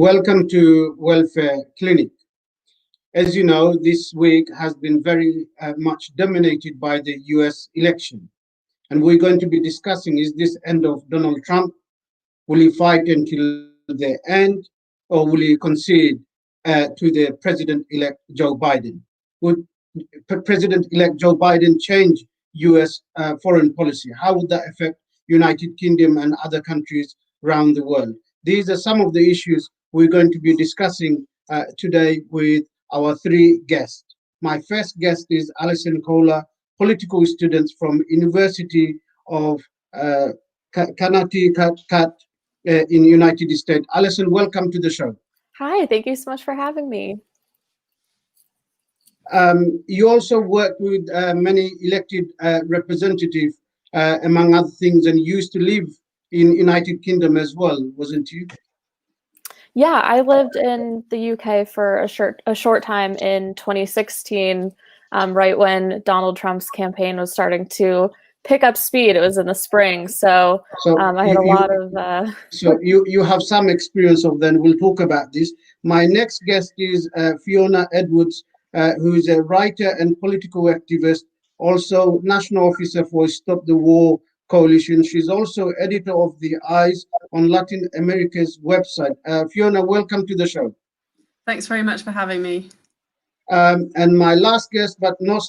Welcome to Welfare Clinic. As you know, this week has been very much dominated by the US election. And we're going to be discussing, is this end of Donald Trump? Will he fight until the end, or will he concede to the President-elect Joe Biden? Would President-elect Joe Biden change US foreign policy? How would that affect United Kingdom and other countries around the world? These are some of the issues we're going to be discussing today with our three guests. My first guest is Allison Koehler, political student from University of Connecticut in United States. Allison, welcome to the show. Hi, thank you so much for having me. You also work with many elected representatives, among other things, and used to live in United Kingdom as well, wasn't you? Yeah, I lived in the UK for a short time in 2016, right when Donald Trump's campaign was starting to pick up speed. It was in the spring, so I had a lot of... So you have some experience of that. We'll talk about this. My next guest is Fiona Edwards, who is a writer and political activist, also national officer for Stop the War Coalition. She's also editor of the Eyes on Latin America's website. Fiona, welcome to the show. Thanks very much for having me. And my last guest, but not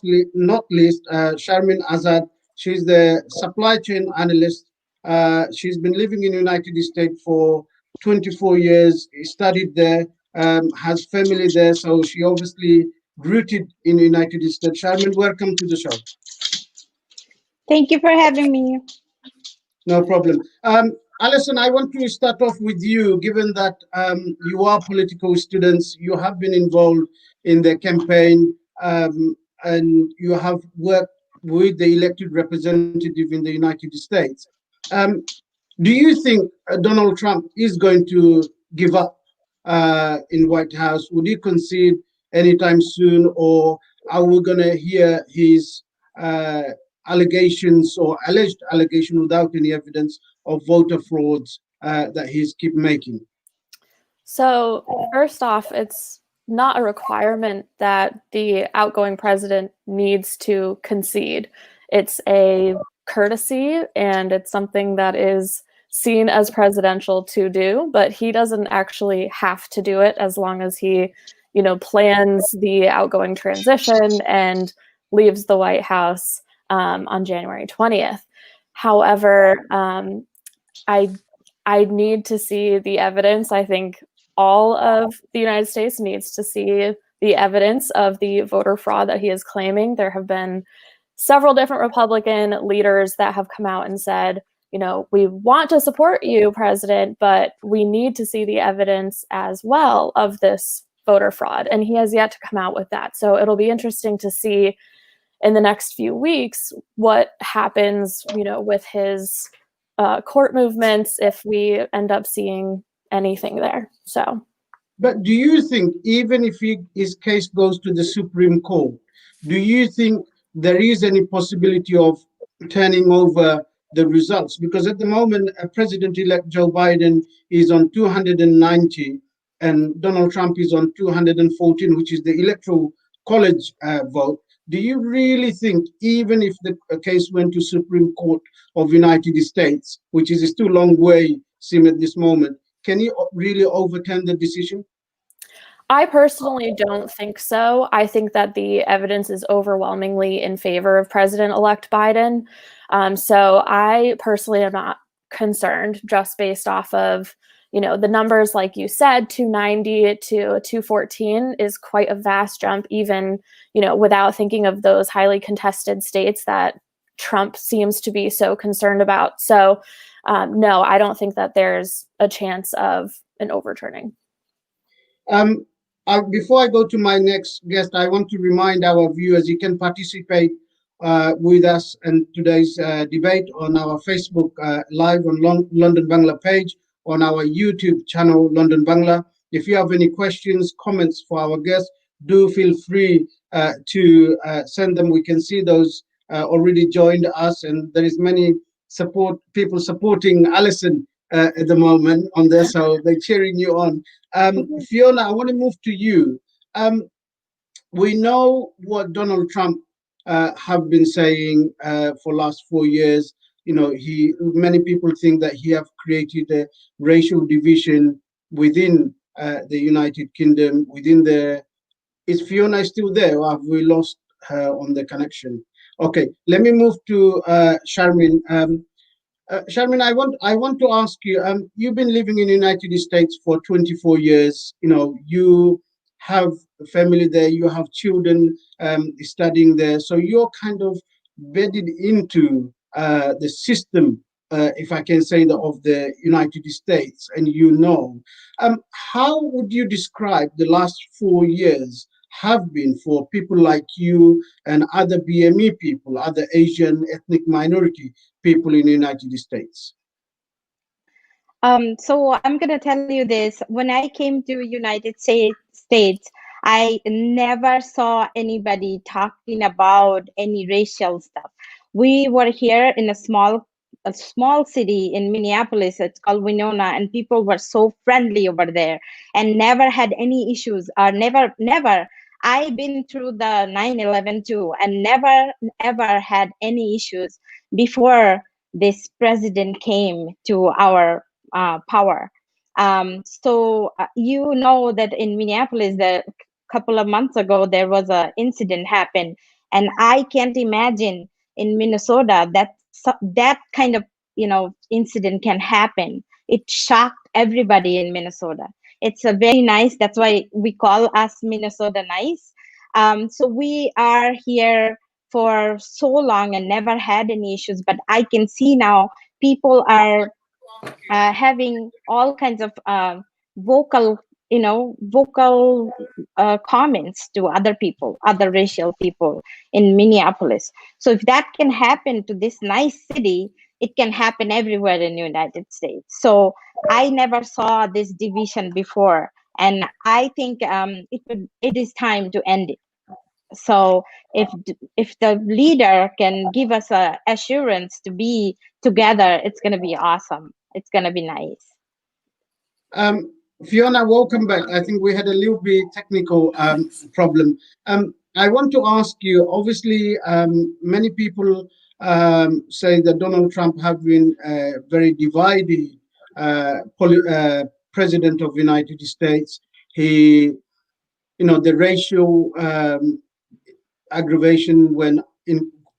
least, Sharmin Azad. She's the supply chain analyst. She's been living in the United States for 24 years, studied there, has family there, so she obviously rooted in the United States. Sharmin, welcome to the show. Thank you for having me. No problem. Allison, I want to start off with you, given that you are political students, you have been involved in the campaign, and you have worked with the elected representative in the United States. Do you think Donald Trump is going to give up in White House? Would he concede anytime soon, or are we going to hear his allegations or alleged allegation without any evidence of voter frauds that he's keep making? So first off, it's not a requirement that the outgoing president needs to concede. It's a courtesy, and it's something that is seen as presidential to do, but he doesn't actually have to do it as long as he, plans the outgoing transition and leaves the White House on January 20th. However, I need to see the evidence. I think all of the United States needs to see the evidence of the voter fraud that he is claiming. There have been several different Republican leaders that have come out and said, we want to support you, President, but we need to see the evidence as well of this voter fraud. And he has yet to come out with that. So it'll be interesting to see in the next few weeks what happens, with his court movements, if we end up seeing anything there. So, but do you think, even if his case goes to the Supreme Court, do you think there is any possibility of turning over the results? Because at the moment, President-elect Joe Biden is on 290 and Donald Trump is on 214, which is the Electoral College vote. Do you really think, even if the case went to Supreme Court of United States, which is still a long way, seem at this moment, can he really overturn the decision? I personally don't think so. I think that the evidence is overwhelmingly in favor of President-elect Biden. So I personally am not concerned, just based off of, the numbers, like you said, 290 to 214 is quite a vast jump, even, without thinking of those highly contested states that Trump seems to be so concerned about. So no, I don't think that there's a chance of an overturning. Before I go to my next guest, I want to remind our viewers you can participate with us in today's debate on our Facebook Live on London Bangla page, on our YouTube channel, London Bangla. If you have any questions, comments for our guests, do feel free to send them. We can see those already joined us, and there is many people supporting Allison at the moment on there, so they're cheering you on. Fiona, I want to move to you. We know what Donald Trump have been saying for last 4 years. You know, many people think that he have created a racial division within the United Kingdom, within the. Is Fiona still there, or have we lost her on the connection? Okay, let me move to Sharmin. Sharmin, I want to ask you. You've been living in the United States for 24 years. You know, you have a family there. You have children studying there. So you're kind of bedded into the system, if I can say that, of the United States. And how would you describe the last 4 years have been for people like you and other BME people, other Asian ethnic minority people in the United States? So I'm gonna tell you this. When I came to United States, I never saw anybody talking about any racial stuff. We were here in a small city in Minneapolis. It's called Winona, and people were so friendly over there and never had any issues. Never. I've been through the 9/11 too, and never ever had any issues before this president came to our power. You know that in Minneapolis, a couple of months ago, there was an incident happen, and I can't imagine in Minnesota that kind of incident can happen. It shocked everybody in Minnesota. It's a very nice. That's why we call us Minnesota nice. So we are here for so long and never had any issues, but I can see now people are having all kinds of vocal comments to other people, other racial people in Minneapolis. So if that can happen to this nice city, it can happen everywhere in the United States. So I never saw this division before, and I think it is time to end it. So if the leader can give us a assurance to be together, it's going to be awesome. It's going to be nice. Fiona, welcome back. I think we had a little bit technical problem. I want to ask you, obviously, many people say that Donald Trump have been very divided president of the United States. The racial aggravation when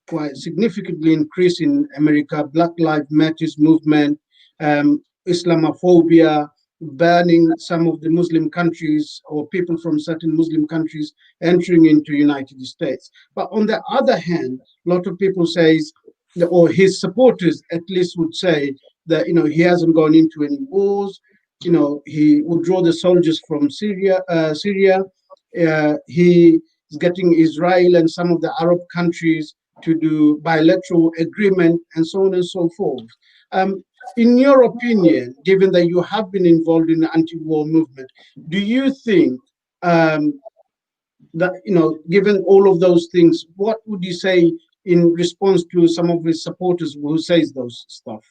quite significantly increased in America, Black Lives Matters movement, Islamophobia, banning some of the Muslim countries or people from certain Muslim countries entering into United States. But on the other hand, a lot of people say, or his supporters at least would say that, he hasn't gone into any wars. He would draw the soldiers from Syria. He is getting Israel and some of the Arab countries to do bilateral agreement and so on and so forth. In your opinion, given that you have been involved in the anti-war movement, do you think that, given all of those things, what would you say in response to some of his supporters who says those stuff?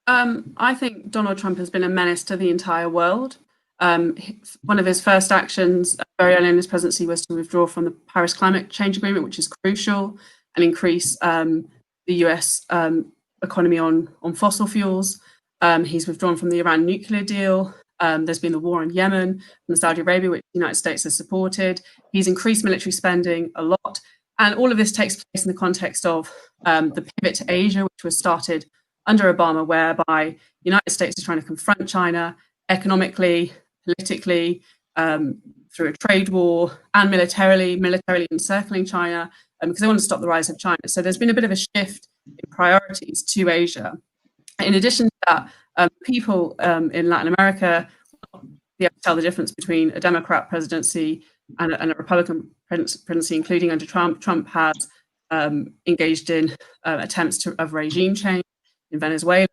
I think Donald Trump has been a menace to the entire world. One of his first actions very early in his presidency was to withdraw from the Paris Climate Change Agreement, which is crucial, and increase the US economy on fossil fuels. He's withdrawn from the Iran nuclear deal. There's been the war in Yemen from Saudi Arabia, which the United States has supported. He's increased military spending a lot. And all of this takes place in the context of the pivot to Asia, which was started under Obama, whereby the United States is trying to confront China economically, politically, through a trade war, and militarily encircling China, because they want to stop the rise of China. So there's been a bit of a shift in priorities to Asia. In addition to that, people in Latin America be able to tell the difference between a Democrat presidency and a Republican presidency, including under Trump. Trump has engaged in attempts of regime change in Venezuela,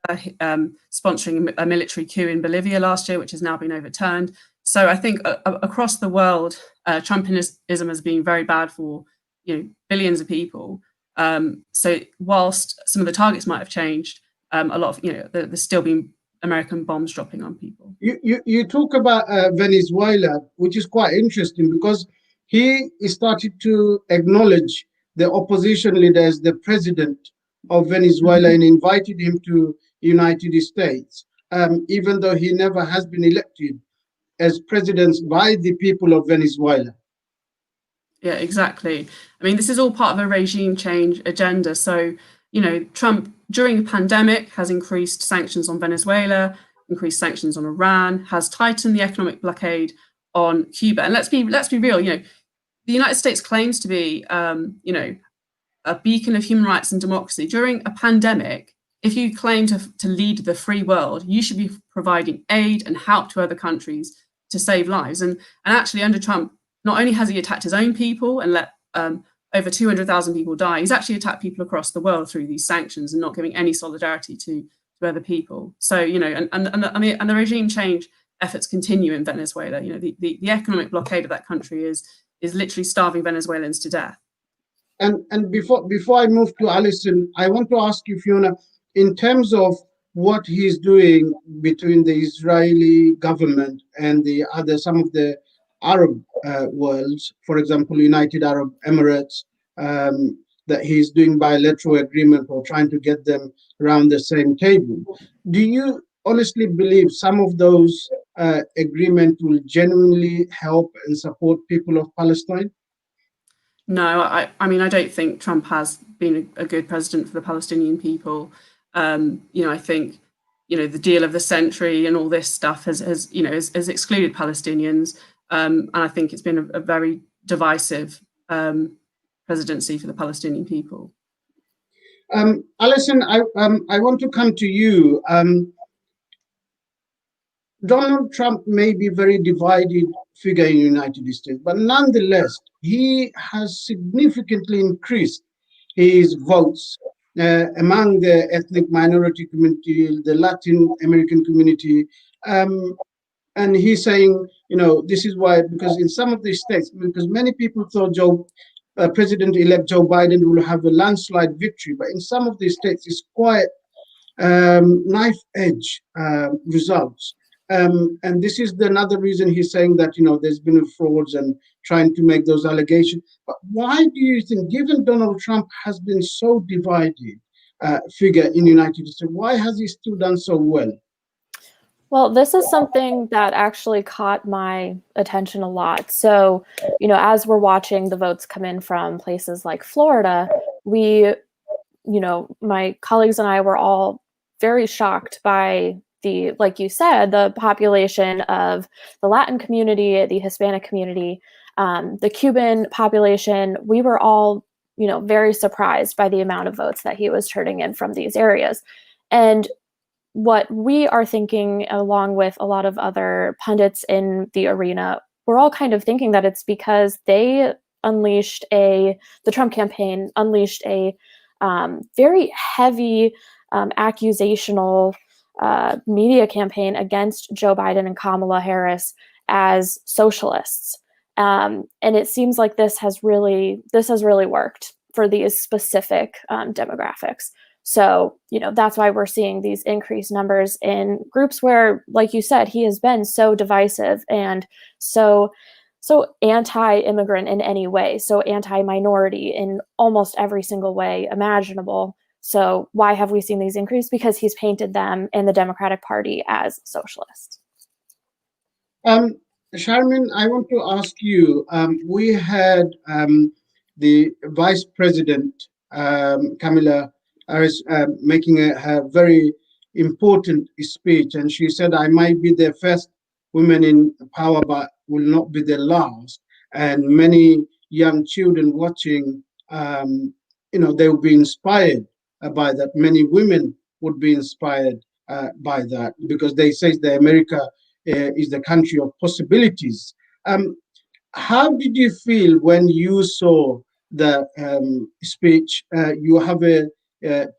sponsoring a military coup in Bolivia last year, which has now been overturned. So I think across the world, Trumpism has been very bad for billions of people. So whilst some of the targets might have changed, a lot of there's still been American bombs dropping on people. You talk about Venezuela, which is quite interesting because he started to acknowledge the opposition leader as the president of Venezuela and invited him to United States, even though he never has been elected as president by the people of Venezuela. Yeah, exactly. I mean, this is all part of a regime change agenda. So, you know, Trump, during the pandemic, has increased sanctions on Venezuela, increased sanctions on Iran, has tightened the economic blockade on Cuba. And let's be real, you know, the United States claims to be, you know, a beacon of human rights and democracy. During a pandemic, if you claim to lead the free world, you should be providing aid and help to other countries to save lives. And actually, under Trump, not only has he attacked his own people and let over 200,000 people die, he's actually attacked people across the world through these sanctions and not giving any solidarity to other people. So, you know, and the regime change efforts continue in Venezuela. You know, the economic blockade of that country is literally starving Venezuelans to death. And before I move to Allison, I want to ask you, Fiona, in terms of what he's doing between the Israeli government and some of the Arab worlds, for example, United Arab Emirates, that he's doing bilateral agreement or trying to get them around the same table. Do you honestly believe some of those agreements will genuinely help and support people of Palestine? No, I mean, I don't think Trump has been a good president for the Palestinian people. You know, I think, you know, the deal of the century and all this stuff has excluded Palestinians. And I think it's been a very divisive presidency for the Palestinian people. Allison, I want to come to you. Donald Trump may be a very divided figure in the United States, but nonetheless, he has significantly increased his votes among the ethnic minority community, the Latin American community. And he's saying, you know, this is why, because in some of these states, because many people thought President-elect Joe Biden will have a landslide victory, but in some of these states, it's quite knife-edge results. And this is another reason he's saying that, you know, there's been frauds and trying to make those allegations. But why do you think, given Donald Trump has been so divided figure in the United States, why has he still done so well? Well, this is something that actually caught my attention a lot. So, you know, as we're watching the votes come in from places like Florida, we, you know, my colleagues and I were all very shocked by the, like you said, the population of the Latin community, the Hispanic community, the Cuban population. We were all, you know, very surprised by the amount of votes that he was turning in from these areas. And what we are thinking, along with a lot of other pundits in the arena, we're all kind of thinking that it's because they unleashed the Trump campaign unleashed a very heavy accusational media campaign against Joe Biden and Kamala Harris as socialists. And it seems like this has really worked for these specific demographics. So, you know, that's why we're seeing these increased numbers in groups where, like you said, he has been so divisive and so anti-immigrant in any way, so anti-minority in almost every single way imaginable. So why have we seen these increase? Because he's painted them and the Democratic Party as socialist. Sharmin, I want to ask you, we had the Vice President, Kamala Harris, making a very important speech, and she said, I might be the first woman in power, but will not be the last. And many young children watching, you know, they will be inspired by that. Many women would be inspired by that, because they say that America is the country of possibilities. How did you feel when you saw the speech? You have a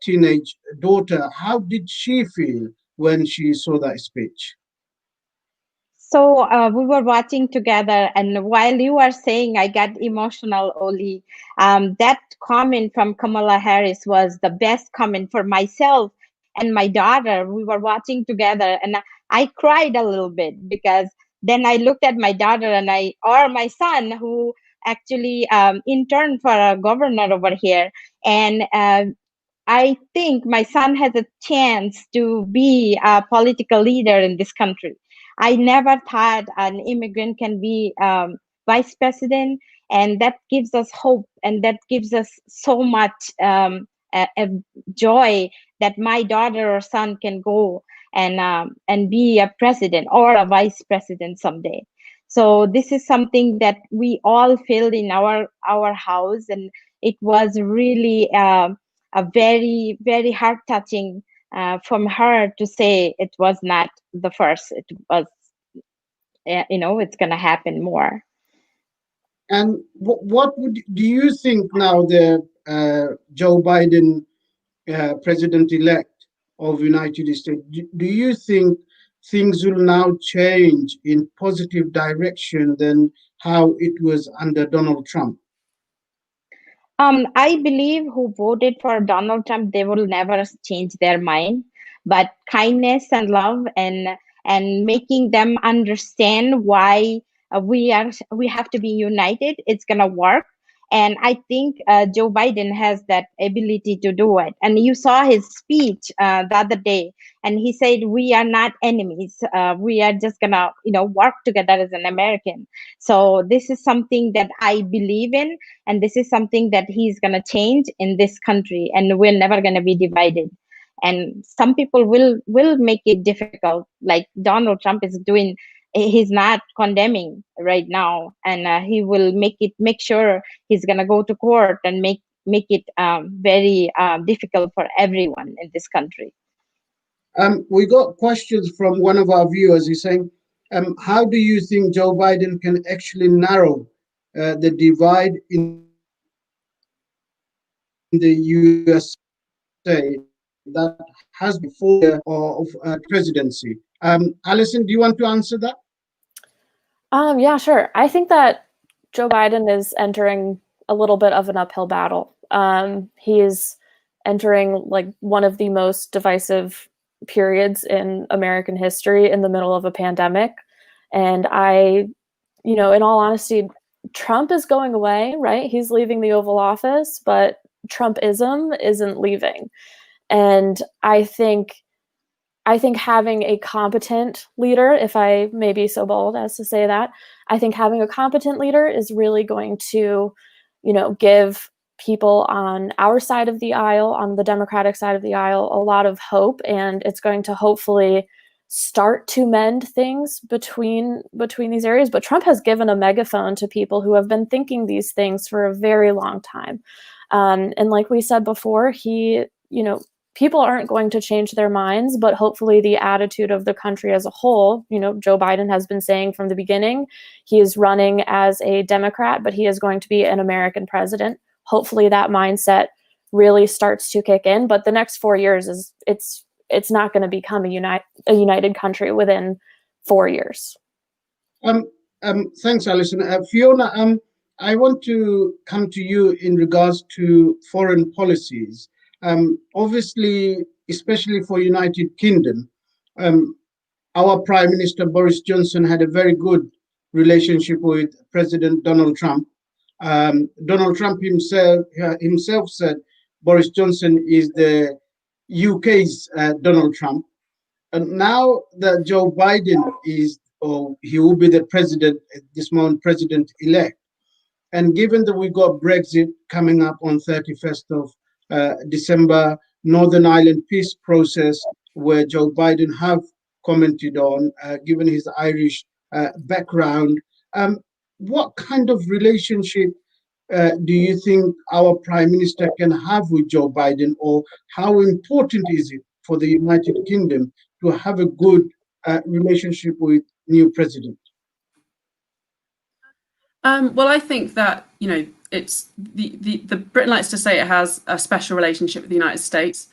teenage daughter. How did she feel when she saw that speech? So we were watching together, and while you were saying, I got emotional, Oli. That comment from Kamala Harris was the best comment for myself and my daughter, we were watching together, and I cried a little bit, because then I looked at my daughter and my son, who actually interned for a governor over here, and I think my son has a chance to be a political leader in this country. I never thought an immigrant can be vice president, and that gives us hope, and that gives us so much a joy that my daughter or son can go and be a president or a vice president someday. So this is something that we all felt in our house, and it was really a very, very heart touching from her to say it was not the first. It was, it's going to happen more. And what do you think now the Joe Biden, president-elect of United States, do you think things will now change in positive direction than how it was under Donald Trump? I believe who voted for Donald Trump, they will never change their mind. But kindness and love and making them understand why we have to be united, it's gonna work. And I think Joe Biden has that ability to do it. And you saw his speech the other day, and he said, "We are not enemies. We are just gonna, work together as an American." So this is something that I believe in, and this is something that he's gonna change in this country, and we're never gonna be divided. And some people will make it difficult, like Donald Trump is doing. He's not condemning right now, and he will make sure he's gonna go to court and make it very difficult for everyone in this country. We got questions from one of our viewers. He's saying, how do you think Joe Biden can actually narrow the divide in the USA that has before of presidency? Allison, do you want to answer that? Yeah, sure. I think that Joe Biden is entering a little bit of an uphill battle. He is entering like one of the most divisive periods in American history in the middle of a pandemic. And in all honesty, Trump is going away, right? He's leaving the Oval Office, but Trumpism isn't leaving. And I think having a competent leader, if I may be so bold as to say that, I think having a competent leader is really going to, give people on our side of the aisle, on the Democratic side of the aisle, a lot of hope, and it's going to hopefully start to mend things between these areas. But Trump has given a megaphone to people who have been thinking these things for a very long time. And like we said before, people aren't going to change their minds, but hopefully the attitude of the country as a whole, Joe Biden has been saying from the beginning, he is running as a Democrat, but he is going to be an American president. Hopefully that mindset really starts to kick in, but the next 4 years it's not going to become a united country within 4 years. Thanks, Allison. Fiona, I want to come to you in regards to foreign policies. Obviously, especially for United Kingdom, our Prime Minister Boris Johnson had a very good relationship with President Donald Trump. Donald Trump himself said Boris Johnson is the UK's Donald Trump. And now that Joe Biden he will be the president at this moment, president-elect. And given that we got Brexit coming up on 31st of December, Northern Ireland peace process, where Joe Biden have commented on, given his Irish background, what kind of relationship do you think our Prime Minister can have with Joe Biden, or how important is it for the United Kingdom to have a good relationship with new president? Well, I think that, it's the Britain likes to say it has a special relationship with the United States.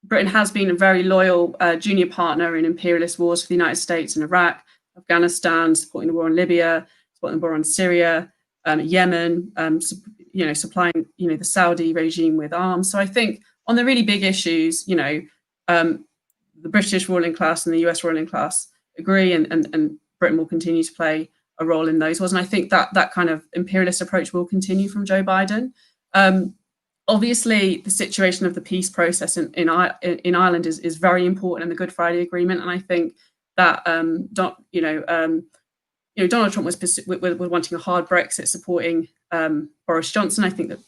Britain has been a very loyal junior partner in imperialist wars for the United States in Iraq, Afghanistan, supporting the war in Libya, supporting the war in Syria, Yemen, supplying, the Saudi regime with arms. So I think on the really big issues, the British ruling class and the US ruling class agree, and Britain will continue to play a role in those wars. And I think that kind of imperialist approach will continue from Joe Biden. Obviously, the situation of the peace process in Ireland is very important in the Good Friday Agreement, and I think that Donald Trump was wanting a hard Brexit, supporting Boris Johnson. I think that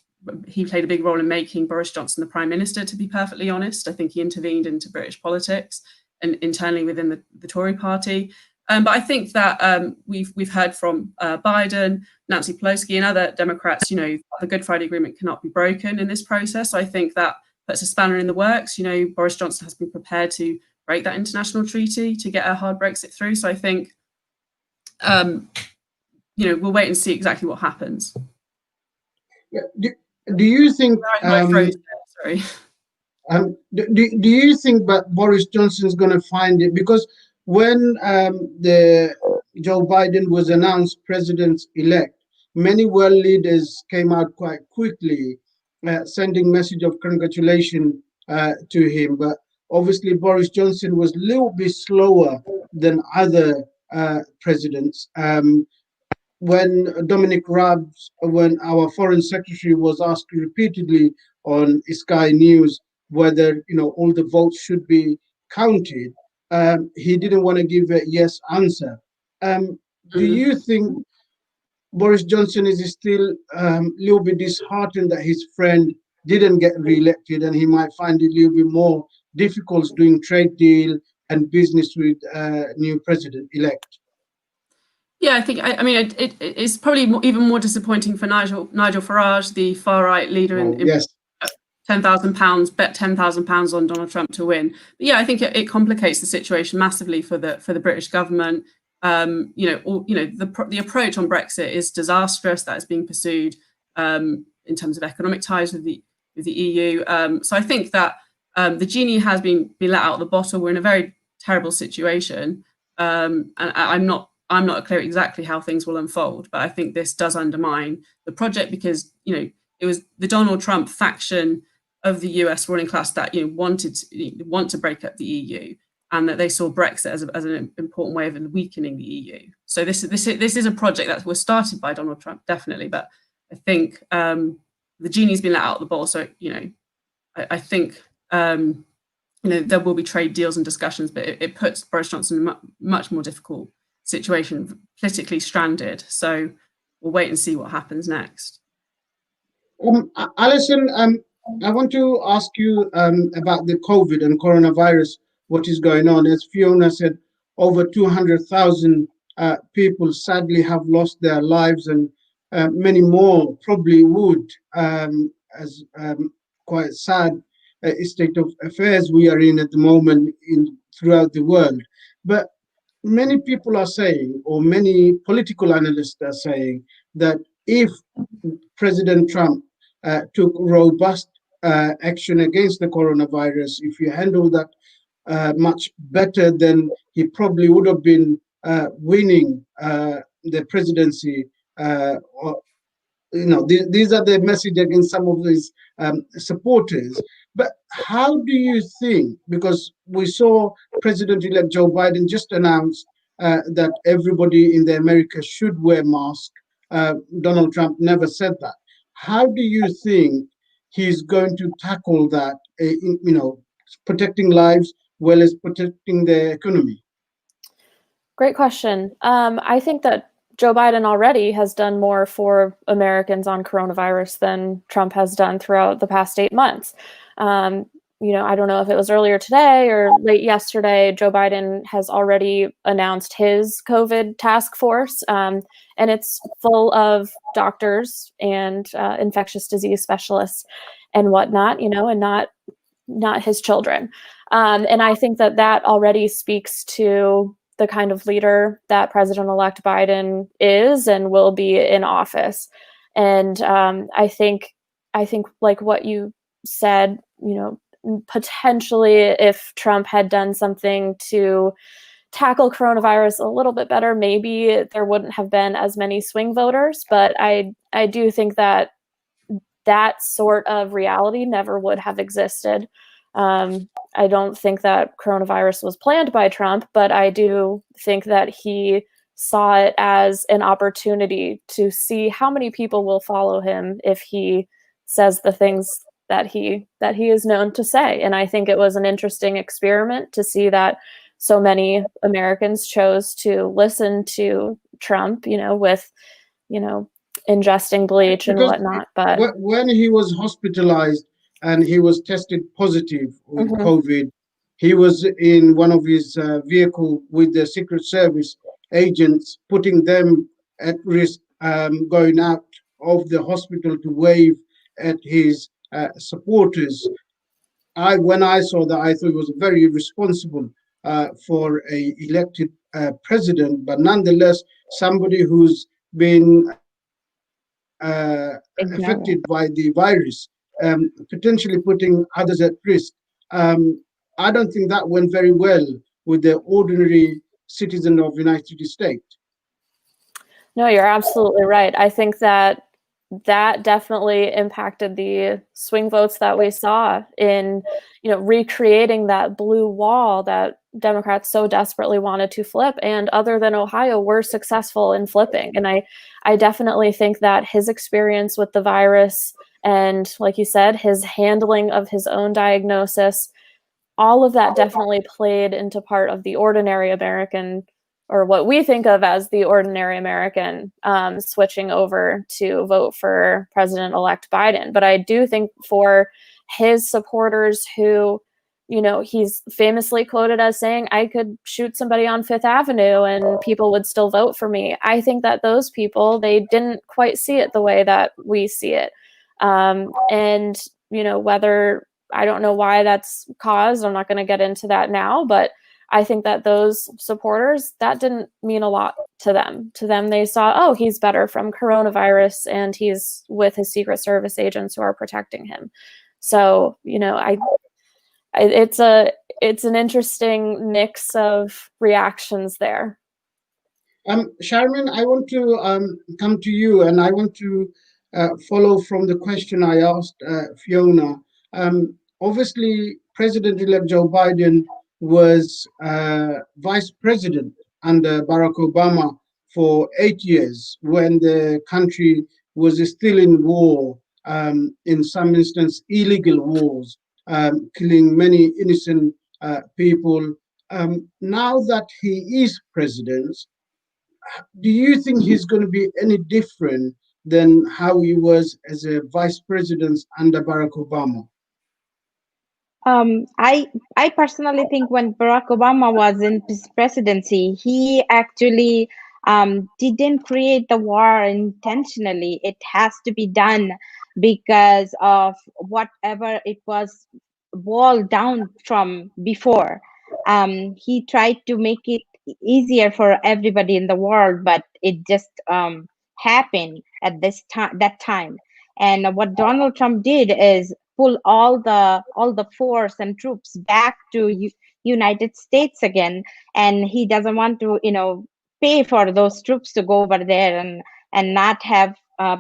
he played a big role in making Boris Johnson the Prime Minister, to be perfectly honest. I think he intervened into British politics and internally within the Tory party. But I think that we've heard from Biden, Nancy Pelosi, and other Democrats, the Good Friday Agreement cannot be broken in this process. So I think that puts a spanner in the works. Boris Johnson has been prepared to break that international treaty to get a hard Brexit through. So I think, we'll wait and see exactly what happens. Yeah. Do you think? Sorry. Do you think that Boris Johnson is going to find it? Because when Joe Biden was announced president-elect, many world leaders came out quite quickly, sending message of congratulation to him. But obviously, Boris Johnson was a little bit slower than other presidents. When Dominic Raab, when our foreign secretary was asked repeatedly on Sky News whether all the votes should be counted, he didn't want to give a yes answer. Do you think Boris Johnson is still a little bit disheartened that his friend didn't get re-elected, and he might find it a little bit more difficult doing trade deal and business with new president-elect? Yeah, I think, it's probably even more disappointing for Nigel Farage, the far-right leader in yes. £10,000, bet £10,000 on Donald Trump to win. But yeah, I think it complicates the situation massively for the British government. The approach on Brexit is disastrous. That is being pursued in terms of economic ties with the EU. So I think that the genie has been let out of the bottle. We're in a very terrible situation, and I'm not clear exactly how things will unfold. But I think this does undermine the project, because it was the Donald Trump faction of the US ruling class that want to break up the EU, and that they saw Brexit as an important way of weakening the EU. So this is a project that was started by Donald Trump, definitely, but I think the genie's been let out of the bottle. So I think there will be trade deals and discussions, but it puts Boris Johnson in a much more difficult situation, politically stranded. So we'll wait and see what happens next. Allison, I want to ask you about the COVID and coronavirus, what is going on. As Fiona said, over 200,000 people sadly have lost their lives, and many more probably would, as quite sad state of affairs we are in at the moment throughout the world. But many people are saying, or many political analysts are saying, that if President Trump took robust action against the coronavirus, if he handled that much better, then he probably would have been winning the presidency. These are the message against some of his supporters. But how do you think, because we saw President-elect Joe Biden just announced that everybody in the America should wear masks. Donald Trump never said that. How do you think he's going to tackle that, protecting lives well as protecting the economy? Great question. I think that Joe Biden already has done more for Americans on coronavirus than Trump has done throughout the past 8 months. I don't know if it was earlier today or late yesterday, Joe Biden has already announced his COVID task force, and it's full of doctors and infectious disease specialists and whatnot, and not his children. And I think that already speaks to the kind of leader that President-elect Biden is and will be in office. And I think like what you said, potentially if Trump had done something to tackle coronavirus a little bit better, maybe there wouldn't have been as many swing voters. But I do think that sort of reality never would have existed I don't think that coronavirus was planned by Trump, but I do think that he saw it as an opportunity to see how many people will follow him if he says the things that he is known to say. And I think it was an interesting experiment to see that so many Americans chose to listen to Trump, with, ingesting bleach and Because whatnot. But when he was hospitalized and he was tested positive with COVID, he was in one of his vehicle with the Secret Service agents, putting them at risk, going out of the hospital to wave at his supporters. When I saw that, I thought it was very irresponsible for a elected president, but nonetheless, somebody who's been affected by the virus, potentially putting others at risk. I don't think that went very well with the ordinary citizen of the United States. no, you're absolutely right. I think that definitely impacted the swing votes that we saw in, recreating that blue wall that Democrats so desperately wanted to flip, and other than Ohio, were successful in flipping. And I definitely think that his experience with the virus and, like you said, his handling of his own diagnosis, all of that definitely played into part of the ordinary American, or what we think of as the ordinary American, switching over to vote for President-elect Biden. But I do think for his supporters who, he's famously quoted as saying, I could shoot somebody on Fifth Avenue and people would still vote for me. I think that those people, they didn't quite see it the way that we see it. And, whether, I don't know why that's caused, I'm not going to get into that now, but I think that those supporters, that didn't mean a lot to them. To them, they saw, oh, he's better from coronavirus and he's with his Secret Service agents who are protecting him. So, it's an interesting mix of reactions there. Sharmin, I want to come to you, and I want to follow from the question I asked Fiona. Obviously, President-elect Joe Biden was vice president under Barack Obama for 8 years when the country was still in war, in some instances, illegal wars, killing many innocent people. Now that he is president, do you think he's going to be any different than how he was as a vice president under Barack Obama? I personally think when Barack Obama was in his presidency, he actually didn't create the war intentionally. It has to be done because of whatever it was boiled down from before. He tried to make it easier for everybody in the world, but it just happened at that time. And what Donald Trump did is pull all the force and troops back to United States again, and he doesn't want to pay for those troops to go over there and not have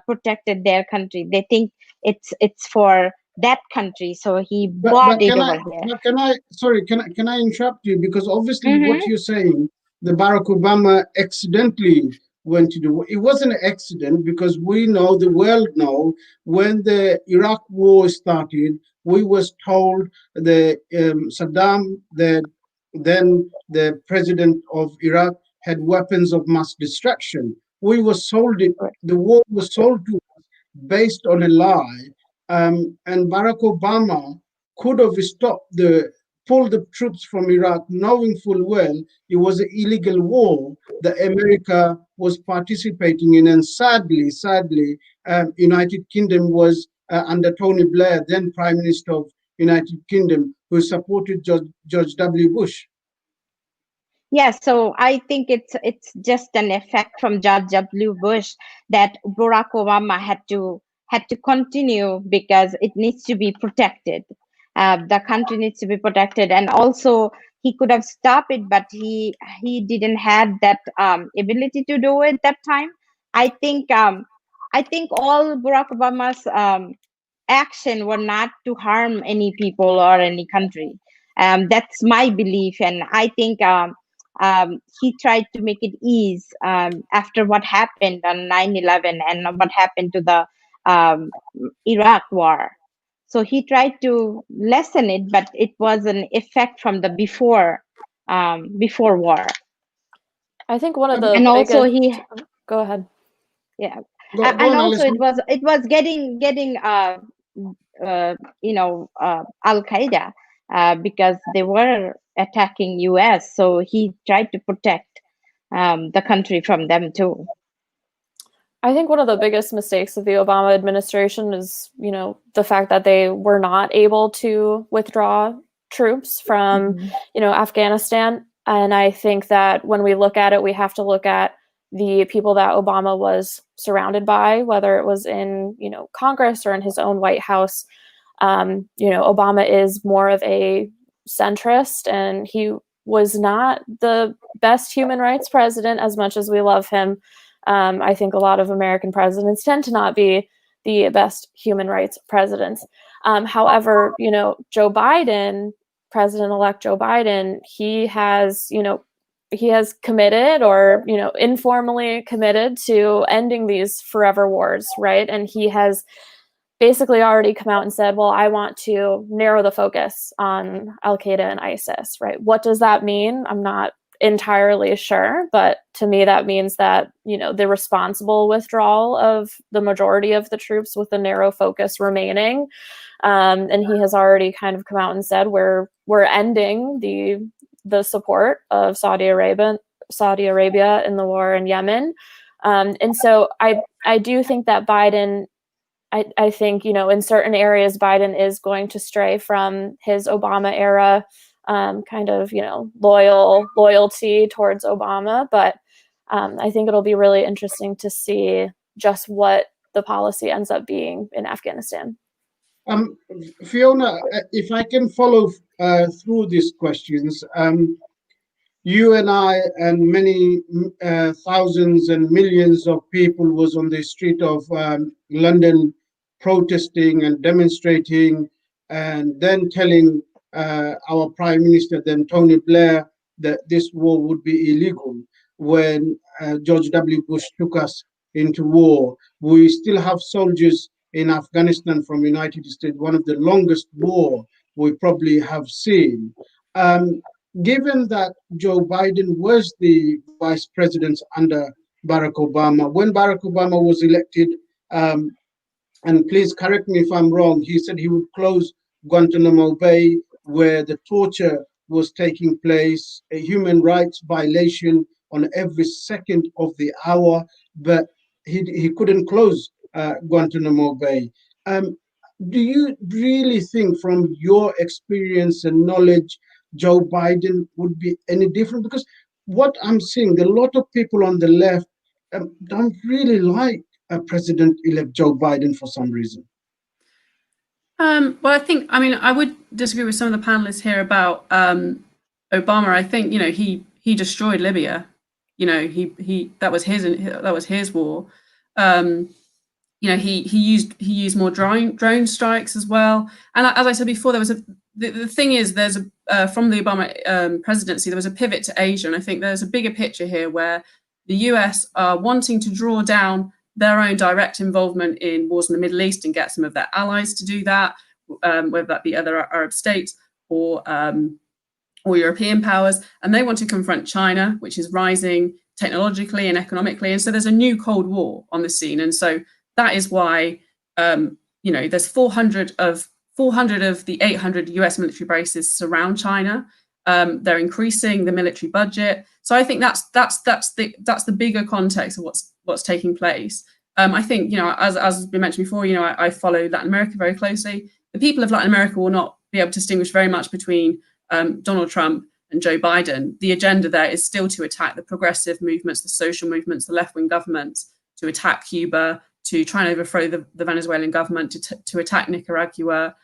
protected their country. They think it's for that country, so he brought it over there. Can I interrupt you, because obviously what you're saying, the Barack Obama accidentally went to do. It wasn't an accident, because we know, the world know, when the Iraq war started, we was told that Saddam, then the president of Iraq, had weapons of mass destruction. We were sold it. The war was sold to us based on a lie, and Barack Obama could have pulled the troops from Iraq, knowing full well it was an illegal war that America was participating in. And sadly, United Kingdom was under Tony Blair, then Prime Minister of United Kingdom, who supported George W. Bush. Yes, so I think it's just an effect from George W. Bush that Barack Obama had to continue because it needs to be protected. The country needs to be protected, and also he could have stopped it, but he didn't have that ability to do it that time. I think all Barack Obama's action were not to harm any people or any country. That's my belief, and I think he tried to make it ease after what happened on 9/11 and what happened to the Iraq war. So he tried to lessen it, but it was an effect from the before war. I think one of the And also biggest. Go ahead. Yeah, Go and on, also Allison. it was getting Al Qaeda because they were attacking US, so he tried to protect the country from them too. I think one of the biggest mistakes of the Obama administration is, the fact that they were not able to withdraw troops from, Afghanistan. And I think that when we look at it, we have to look at the people that Obama was surrounded by, whether it was in, Congress or in his own White House. Obama is more of a centrist, and he was not the best human rights president as much as we love him. I think a lot of American presidents tend to not be the best human rights presidents. However, Joe Biden, President-elect Joe Biden, he has committed or, informally committed to ending these forever wars, right? And he has basically already come out and said, well, I want to narrow the focus on Al-Qaeda and ISIS, right? What does that mean? I'm not entirely sure, but to me that means that the responsible withdrawal of the majority of the troops with a narrow focus remaining, and he has already kind of come out and said we're ending the support of Saudi Arabia in the war in Yemen, and so I do think that Biden, I think in certain areas Biden is going to stray from his Obama era kind of, loyalty towards Obama. But I think it'll be really interesting to see just what the policy ends up being in Afghanistan. Fiona, if I can follow through these questions, you and I and many thousands and millions of people was on the street of London protesting and demonstrating, and then telling our Prime Minister, then Tony Blair, that this war would be illegal when George W. Bush took us into war. We still have soldiers in Afghanistan from United States, one of the longest war we probably have seen. Given that Joe Biden was the vice president under Barack Obama, when Barack Obama was elected, and please correct me if I'm wrong, he said he would close Guantanamo Bay, where the torture was taking place, a human rights violation on every second of the hour, but he couldn't close Guantanamo Bay. Do you really think, from your experience and knowledge, Joe Biden would be any different? Because what I'm seeing, a lot of people on the left don't really like President-elect Joe Biden for some reason. Well, I would disagree with some of the panelists here about Obama. I think he destroyed Libya. That was his war. He used more drone strikes as well. And as I said before, there was the thing is, there's from the Obama presidency, there was a pivot to Asia, and I think there's a bigger picture here where the US are wanting to draw down their own direct involvement in wars in the Middle East and get some of their allies to do that, whether that be other Arab states or European powers, and they want to confront China, which is rising technologically and economically, and so there's a new Cold War on the scene, and so that is why there's 400 of the 800 US military bases surround China. They're increasing the military budget, so I think that's the bigger context of what's taking place. I think as we mentioned before, I follow Latin America very closely. The people of Latin America will not be able to distinguish very much between Donald Trump and Joe Biden. The agenda there is still to attack the progressive movements, the social movements, the left-wing governments, to attack Cuba, to try and overthrow the Venezuelan government, to attack Nicaragua.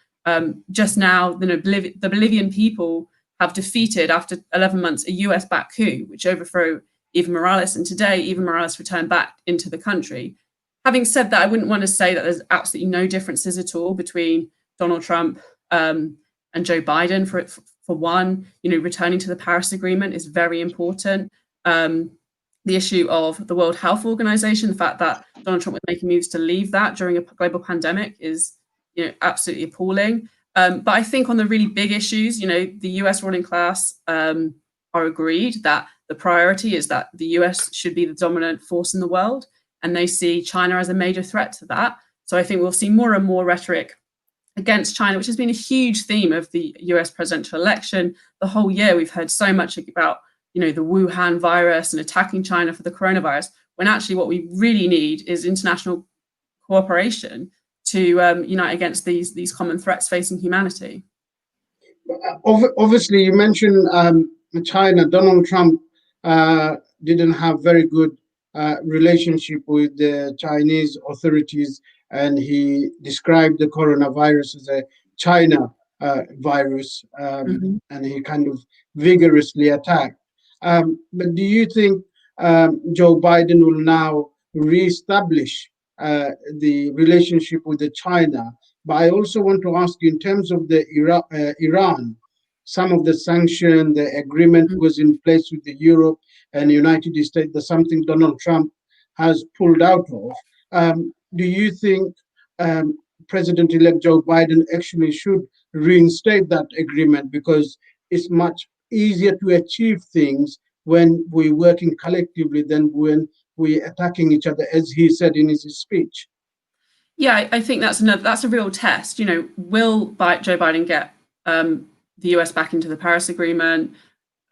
Just now, the Bolivian people have defeated, after 11 months, a US-backed coup, which overthrew Evo Morales. And today, Evo Morales returned back into the country. Having said that, I wouldn't want to say that there's absolutely no differences at all between Donald Trump and Joe Biden. For one, returning to the Paris Agreement is very important. The issue of the World Health Organization, the fact that Donald Trump was making moves to leave that during a global pandemic is, absolutely appalling. But I think on the really big issues, the US ruling class are agreed that the priority is that the US should be the dominant force in the world, and they see China as a major threat to that. So I think we'll see more and more rhetoric against China, which has been a huge theme of the US presidential election. The whole year we've heard so much about, the Wuhan virus and attacking China for the coronavirus, when actually what we really need is international cooperation to unite against these common threats facing humanity. Obviously, you mentioned China. Donald Trump didn't have very good relationship with the Chinese authorities, and he described the coronavirus as a China virus, and he kind of vigorously attacked. But do you think Joe Biden will now reestablish the relationship with the China? But I also want to ask you, in terms of the Iran, some of the sanction, the agreement was in place with the Europe and the United States. That's something Donald Trump has pulled out of. Do you think President-elect Joe Biden actually should reinstate that agreement, because it's much easier to achieve things when we're working collectively than when we're attacking each other, as he said in his speech? Yeah, I think that's a real test. Will Joe Biden get the US back into the Paris Agreement?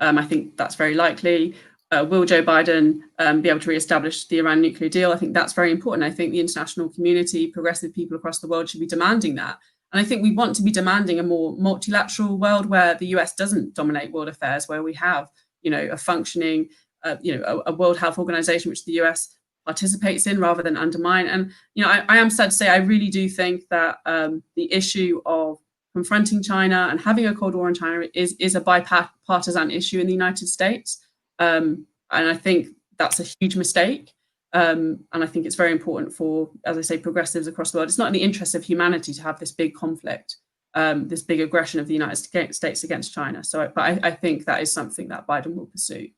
I think that's very likely. Will Joe Biden be able to reestablish the Iran nuclear deal? I think that's very important. I think the international community, progressive people across the world should be demanding that. And I think we want to be demanding a more multilateral world where the US doesn't dominate world affairs, where we have, a functioning, a World Health Organization, which the US participates in rather than undermine. And, I am sad to say, I really do think that the issue of confronting China and having a Cold War in China is a bipartisan issue in the United States. And I think that's a huge mistake. And I think it's very important for, as I say, progressives across the world. It's not in the interest of humanity to have this big conflict, this big aggression of the United States against China. But I think that is something that Biden will pursue.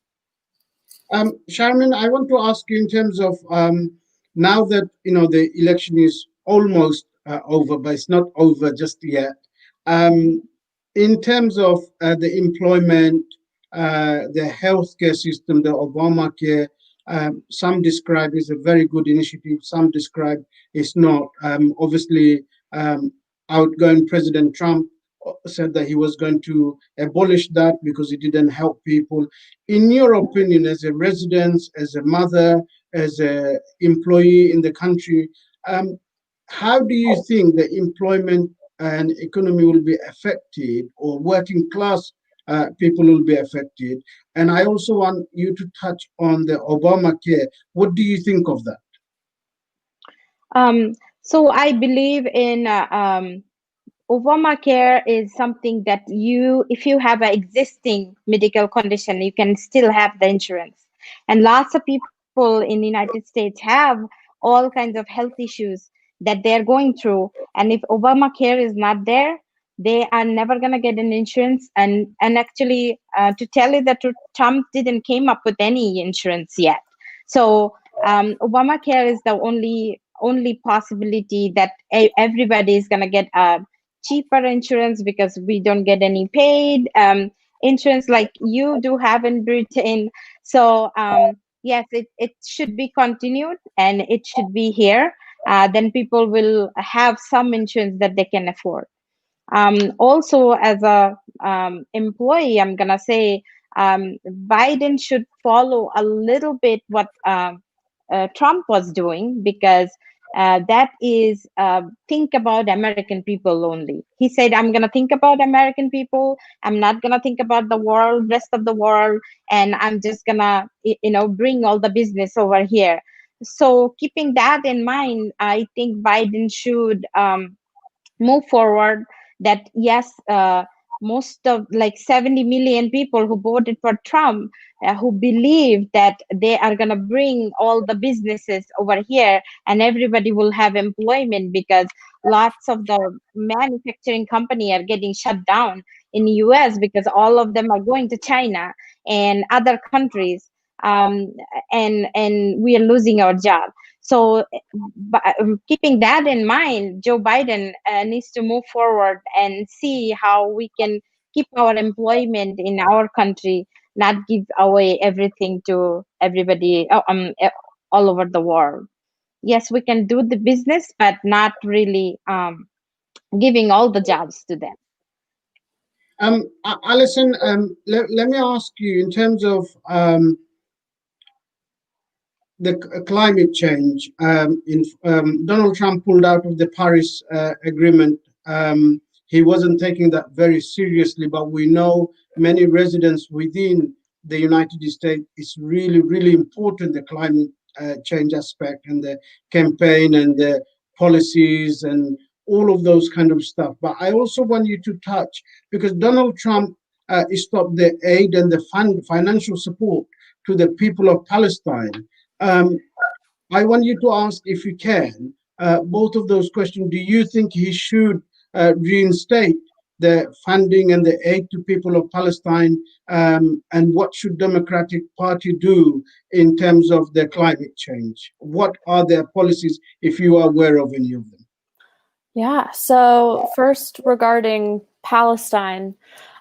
Sharmin, I want to ask you, in terms of now that the election is almost over, but it's not over just yet. In terms of the employment, the healthcare system, the Obamacare, some describe it as a very good initiative, some describe it's not. Obviously, outgoing President Trump said that he was going to abolish that because it didn't help people. In your opinion, as a resident, as a mother, as an employee in the country, how do you think the employment and economy will be affected, or working class people will be affected? And I also want you to touch on the Obamacare. What do you think of that? So I believe in Obamacare is something that if you have an existing medical condition, you can still have the insurance. And lots of people in the United States have all kinds of health issues that they're going through. And if Obamacare is not there, they are never going to get an insurance. And actually, to tell you the truth, Trump didn't came up with any insurance yet. So Obamacare is the only possibility that everybody is going to get a cheaper insurance, because we don't get any paid insurance like you do have in Britain. So yes, it should be continued, and it should be here. Then people will have some insurance that they can afford. Also, as a employee, I'm gonna say Biden should follow a little bit what Trump was doing, because that is think about American people only. He said, I'm going to think about American people. I'm not going to think about the world, rest of the world. And I'm just going to, bring all the business over here. So keeping that in mind, I think Biden should move forward that, yes, most of like 70 million people who voted for Trump, who believe that they are going to bring all the businesses over here and everybody will have employment, because lots of the manufacturing company are getting shut down in the US because all of them are going to China and other countries, and we are losing our job. So keeping that in mind, Joe Biden needs to move forward and see how we can keep our employment in our country, not give away everything to everybody all over the world. Yes, we can do the business, but not really giving all the jobs to them. Allison, let me ask you, in terms of the climate change, Donald Trump pulled out of the Paris Agreement. He wasn't taking that very seriously, but we know many residents within the United States, it's really, really important, the climate change aspect and the campaign and the policies and all of those kind of stuff. But I also want you to touch, because Donald Trump stopped the aid and the financial support to the people of Palestine. I want you to ask, if you can, both of those questions. Do you think he should reinstate the funding and the aid to people of Palestine? And what should Democratic Party do in terms of the climate change? What are their policies, if you are aware of any of them? Yeah, so first, regarding Palestine,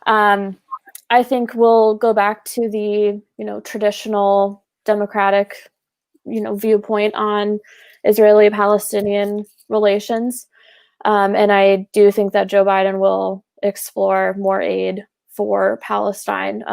I think we'll go back to the, traditional democratic, viewpoint on Israeli-Palestinian relations. And I do think that Joe Biden will explore more aid for Palestine,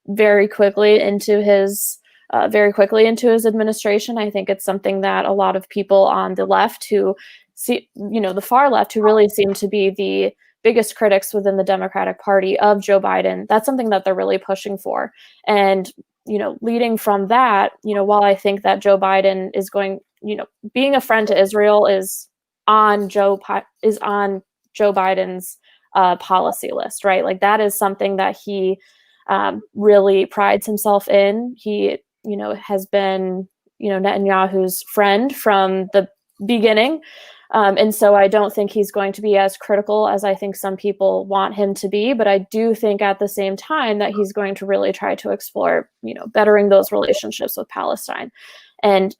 very quickly into his administration. I think it's something that a lot of people on the left who see, the far left, who really seem to be the biggest critics within the Democratic Party of Joe Biden, that's something that they're really pushing for. And, leading from that, while I think that Joe Biden is going, being a friend to Israel is on Joe Biden's policy list, right? Like, that is something that he really prides himself in. He, has been, Netanyahu's friend from the beginning. And so I don't think he's going to be as critical as I think some people want him to be. But I do think at the same time that he's going to really try to explore, bettering those relationships with Palestine. And,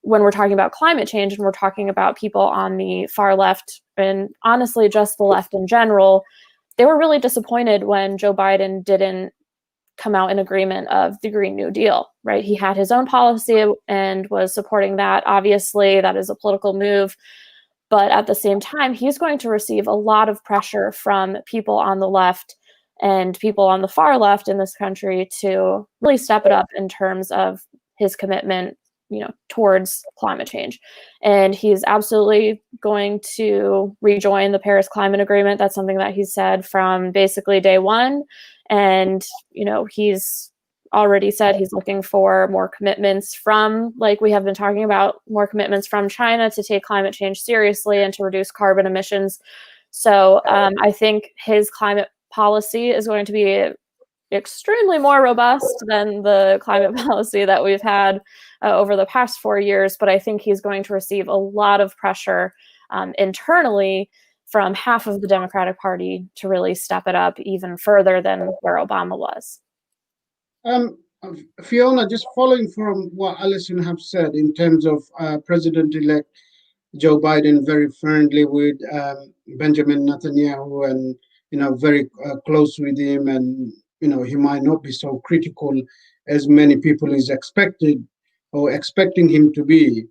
when we're talking about climate change and we're talking about people on the far left, and honestly, just the left in general, they were really disappointed when Joe Biden didn't come out in agreement of the Green New Deal, right? He had his own policy and was supporting that. Obviously, that is a political move. But at the same time, he's going to receive a lot of pressure from people on the left and people on the far left in this country to really step it up in terms of his commitment, towards climate change. And he's absolutely going to rejoin the Paris Climate Agreement. That's something that he said from basically day one. And, he's already said he's looking for more commitments from, like we have been talking about, more commitments from China to take climate change seriously and to reduce carbon emissions. So I think his climate policy is going to be extremely more robust than the climate policy that we've had over the past 4 years. But I think he's going to receive a lot of pressure internally from half of the Democratic Party to really step it up even further than where Obama was. Fiona, just following from what Allison have said in terms of President-elect Joe Biden, very friendly with Benjamin Netanyahu, and very close with him, and he might not be so critical as many people is expecting him to be.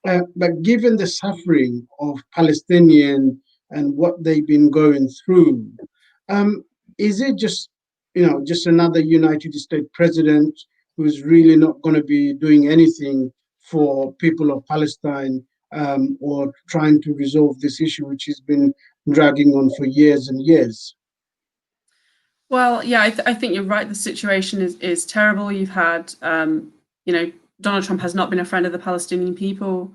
But given the suffering of Palestinians and what they've been going through, is it just another United States president who's really not going to be doing anything for people of Palestine, or trying to resolve this issue, which has been dragging on for years and years? Well, yeah, I think you're right. The situation is terrible. You've had, Donald Trump has not been a friend of the Palestinian people.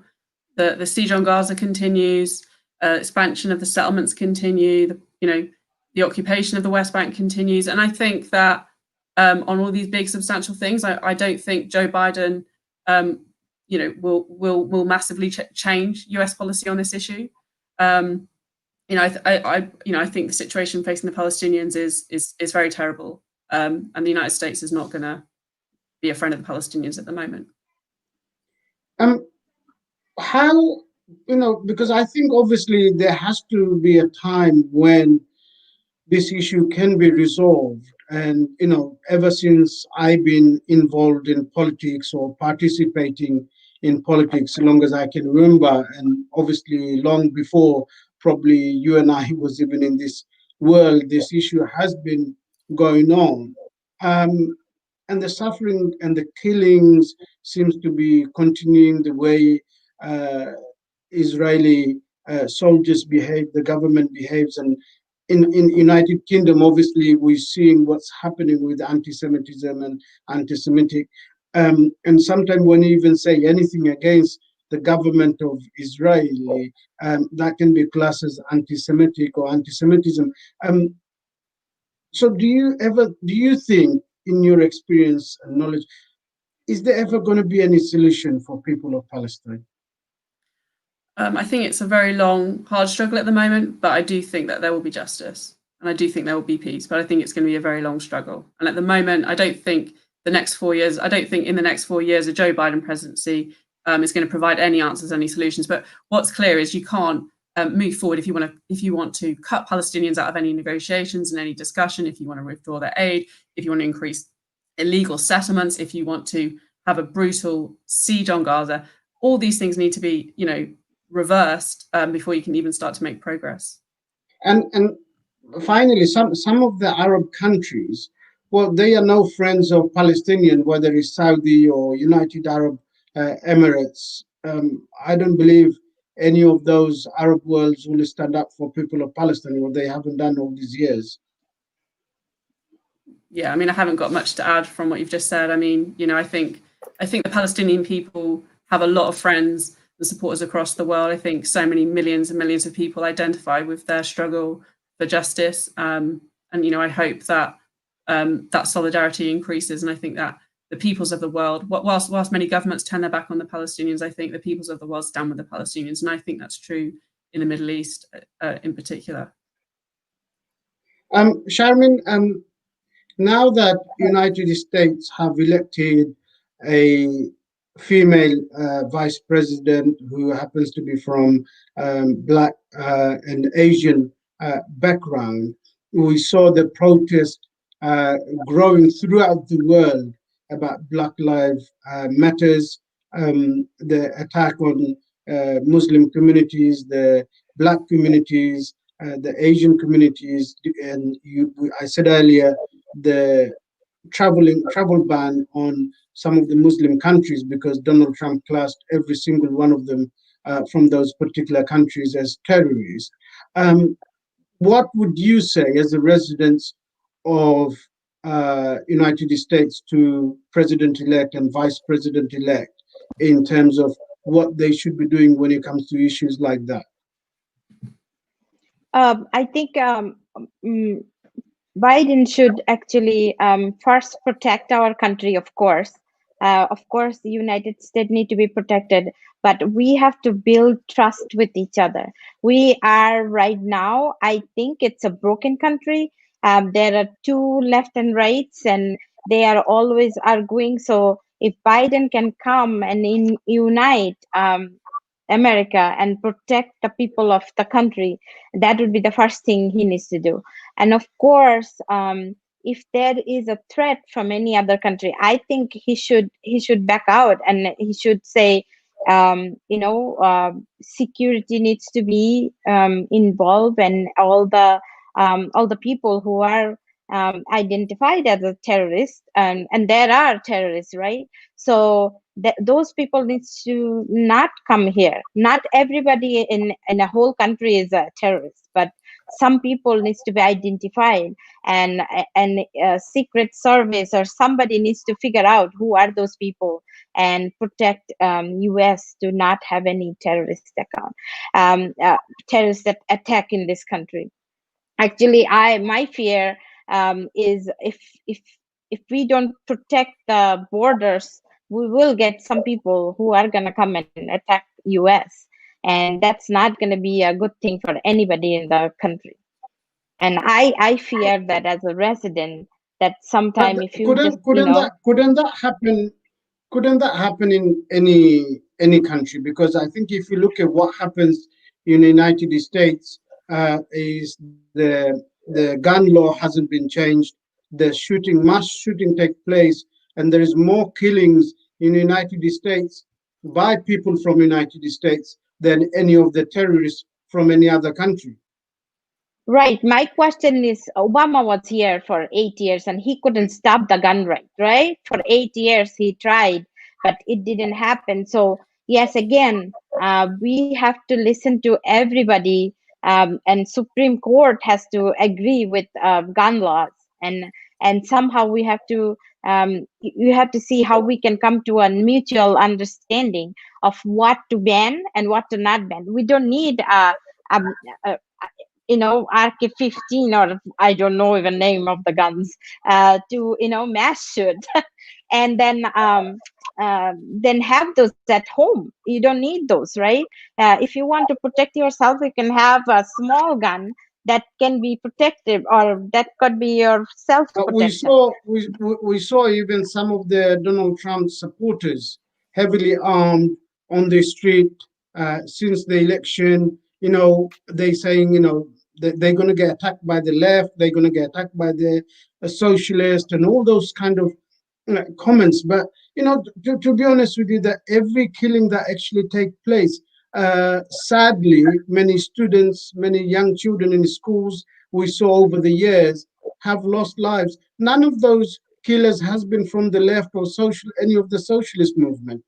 The siege on Gaza continues. Expansion of the settlements continue. The the occupation of the West Bank continues. And I think that on all these big substantial things, I don't think Joe Biden, will massively change US policy on this issue. I think the situation facing the Palestinians is very terrible, and the United States is not going to be a friend of the Palestinians at the moment. How, because I think obviously there has to be a time when this issue can be resolved. And, ever since I've been involved in politics or participating in politics, as long as I can remember, and obviously long before probably you and I was even in this world, this issue has been going on. And the suffering and the killings seems to be continuing the way Israeli soldiers behave, the government behaves. And in United Kingdom, obviously, we're seeing what's happening with anti-Semitism and anti-Semitic. And sometimes when you even say anything against the government of Israel, that can be classed as anti-Semitic or anti-Semitism. So do you think, in your experience and knowledge, is there ever going to be any solution for people of Palestine? I think it's a very long, hard struggle at the moment, but I do think that there will be justice and I do think there will be peace, but I think it's going to be a very long struggle. And at the moment, I don't think in the next 4 years, a Joe Biden presidency is going to provide any answers, any solutions. But what's clear is you can't move forward if you want to cut Palestinians out of any negotiations and any discussion, if you want to withdraw their aid, if you want to increase illegal settlements, if you want to have a brutal siege on Gaza. All these things need to be, reversed before you can even start to make progress. And finally, some of the Arab countries, well, they are no friends of Palestinian, whether it's Saudi or United Arab Emirates. I don't believe any of those Arab worlds will stand up for people of Palestine, what they haven't done all these years. Yeah, I haven't got much to add from what you've just said. I think the Palestinian people have a lot of friends and supporters across the world. I think so many millions and millions of people identify with their struggle for justice. And I hope that that solidarity increases. And I think that the peoples of the world, whilst many governments turn their back on the Palestinians, I think the peoples of the world stand with the Palestinians. And I think that's true in the Middle East in particular. Sharmin, now that United States have elected a female vice president who happens to be from Black and Asian background, we saw the protest growing throughout the world about Black Lives Matters, the attack on Muslim communities, the Black communities, the Asian communities, and I said earlier, the travel ban on some of the Muslim countries, because Donald Trump classed every single one of them from those particular countries as terrorists. What would you say as a resident of United States to President-elect and Vice President-elect in terms of what they should be doing when it comes to issues like that? I think Biden should actually first protect our country, of course. Of course, the United States need to be protected, but we have to build trust with each other. We are right now, I think it's a broken country. There are two left and rights, and they are always arguing. So if Biden can come and unite America and protect the people of the country, that would be the first thing he needs to do. And of course, if there is a threat from any other country, I think he should back out, and he should say, security needs to be involved, and all the people who are identified as a terrorist, and there are terrorists, right? So those people needs to not come here. Not everybody in a whole country is a terrorist, but some people needs to be identified, and secret service or somebody needs to figure out who are those people and protect US to not have any terrorist attack in this country. Actually, my fear is if we don't protect the borders, we will get some people who are gonna come and attack US, and that's not gonna be a good thing for anybody in the country. And I fear that as a resident, that But sometime if you just, you know, couldn't that happen? Couldn't that happen in any country? Because I think if you look at what happens in the United States, is the gun law hasn't been changed. The mass shooting take place, and there is more killings in the United States by people from United States than any of the terrorists from any other country. right. My question is, Obama was here for 8 years and he couldn't stop the gun right? For 8 years he tried, but it didn't happen. So yes, again, we have to listen to everybody, and Supreme Court has to agree with gun laws, and somehow we have to you have to see how we can come to a mutual understanding of what to ban and what to not ban. We don't need um, a RK-15, or I don't know even name of the guns, to mass shoot, and then have those at home. You don't need those, right? If you want to protect yourself, you can have a small gun that can be protective, or that could be your self protection. We saw even some of the Donald Trump supporters heavily armed on the street since the election. They saying that they're going to get attacked by the left, they're going to get attacked by the socialist, and all those kind of comments. But to be honest with you, that every killing that actually take place, sadly, many students, many young children in schools we saw over the years have lost lives. None of those killers has been from the left or any of the socialist movement.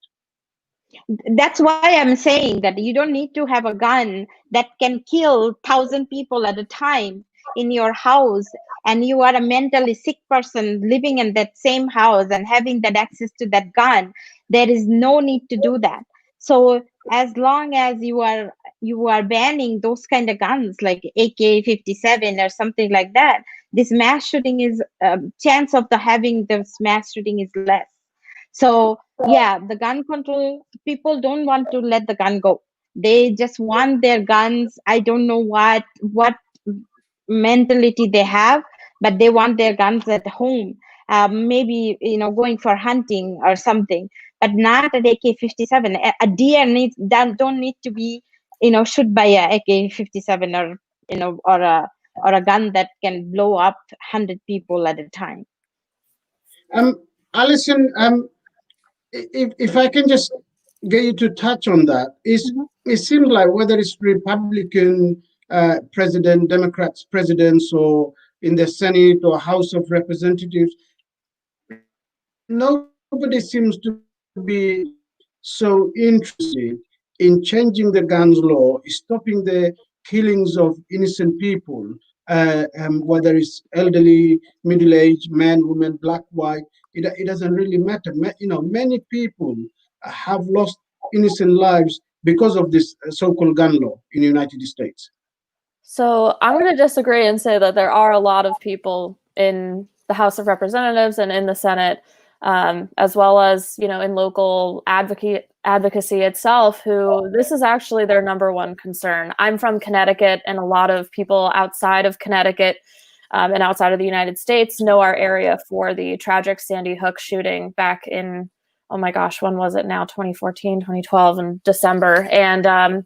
That's why I'm saying that you don't need to have a gun that can kill 1,000 people at a time in your house, and you are a mentally sick person living in that same house and having that access to that gun. There is no need to do that. So as long as you are banning those kind of guns like AK-57 or something like that, this mass shooting is chance of the having this mass shooting is less. So yeah, the gun control, people don't want to let the gun go. They just want their guns. I don't know what mentality they have, but they want their guns at home. Maybe going for hunting or something, but not an AK-57. A deer don't need to be shot by a AK-57, or a gun that can blow up 100 people at a time. Allison, if I can just get you to touch on that, it seems like whether it's Republican president, Democrats presidents, or in the Senate or House of Representatives, nobody seems to be so interested in changing the guns law, stopping the killings of innocent people, whether it's elderly, middle-aged, men, women, black, white. It doesn't really matter. Many people have lost innocent lives because of this so-called gun law in the United States. So I'm going to disagree and say that there are a lot of people in the House of Representatives and in the Senate, as well as in local advocacy itself, who this is actually their number one concern. I'm from Connecticut, and a lot of people outside of Connecticut and outside of the United States know our area for the tragic Sandy Hook shooting back in, oh my gosh, when was it now? 2014, 2012 in December. And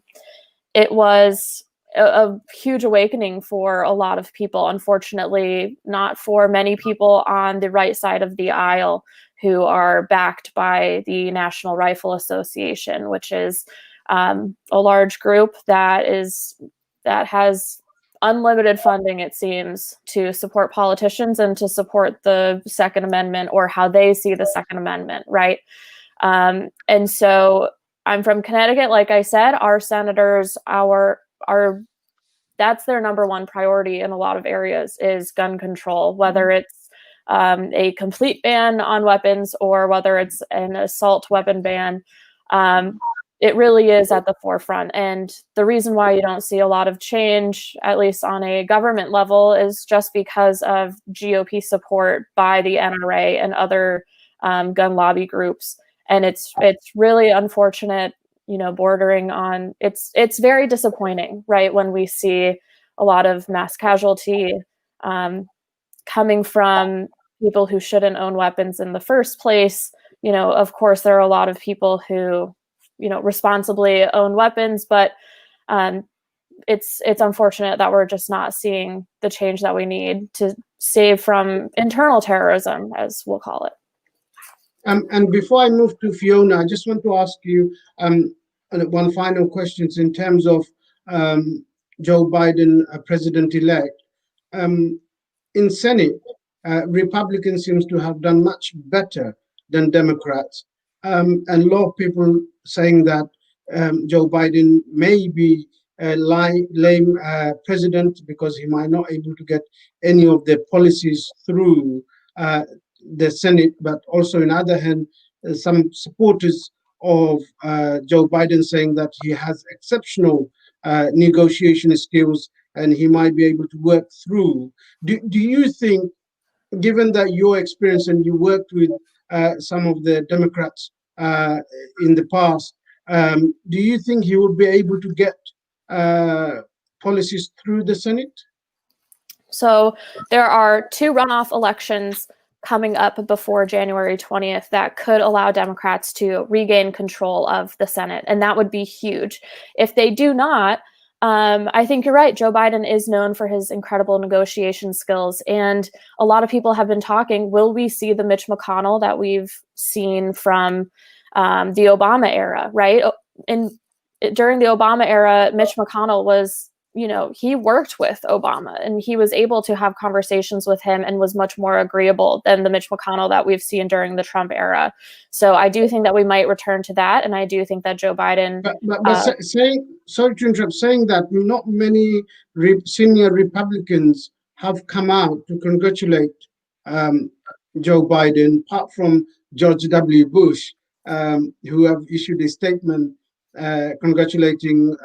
it was a huge awakening for a lot of people. Unfortunately, not for many people on the right side of the aisle who are backed by the National Rifle Association, which is a large group that has unlimited funding, it seems, to support politicians and to support the Second Amendment, or how they see the Second Amendment, right? And so I'm from Connecticut, like I said. Our senators, that's their number one priority in a lot of areas, is gun control, whether it's a complete ban on weapons or whether it's an assault weapon ban. it really is at the forefront. And the reason why you don't see a lot of change, at least on a government level, is just because of GOP support by the NRA and other gun lobby groups. And it's really unfortunate, bordering on, it's very disappointing, right? When we see a lot of mass casualty coming from people who shouldn't own weapons in the first place. Of course, there are a lot of people who, responsibly own weapons, but it's unfortunate that we're just not seeing the change that we need to save from internal terrorism, as we'll call it. And before I move to Fiona, I just want to ask you one final question in terms of Joe Biden, president-elect. In Senate, Republicans seems to have done much better than Democrats. And a lot of people saying that Joe Biden may be a lame president because he might not able to get any of the policies through the Senate, but also on the other hand, some supporters of Joe Biden saying that he has exceptional negotiation skills and he might be able to work through. Do you think, given that your experience and you worked with some of the Democrats in the past, do you think he would be able to get policies through the Senate? So there are 2 runoff elections coming up before January 20th that could allow Democrats to regain control of the Senate, and that would be huge. If they do not, I think you're right. Joe Biden is known for his incredible negotiation skills, and a lot of people have been talking, will we see the Mitch McConnell that we've seen from the Obama era, right? During the Obama era, Mitch McConnell was, he worked with Obama and he was able to have conversations with him and was much more agreeable than the Mitch McConnell that we've seen during the Trump era. So I do think that we might return to that. And I do think that Joe Biden... But sorry to interrupt, saying that not many senior Republicans have come out to congratulate Joe Biden, apart from George W. Bush, who have issued a statement congratulating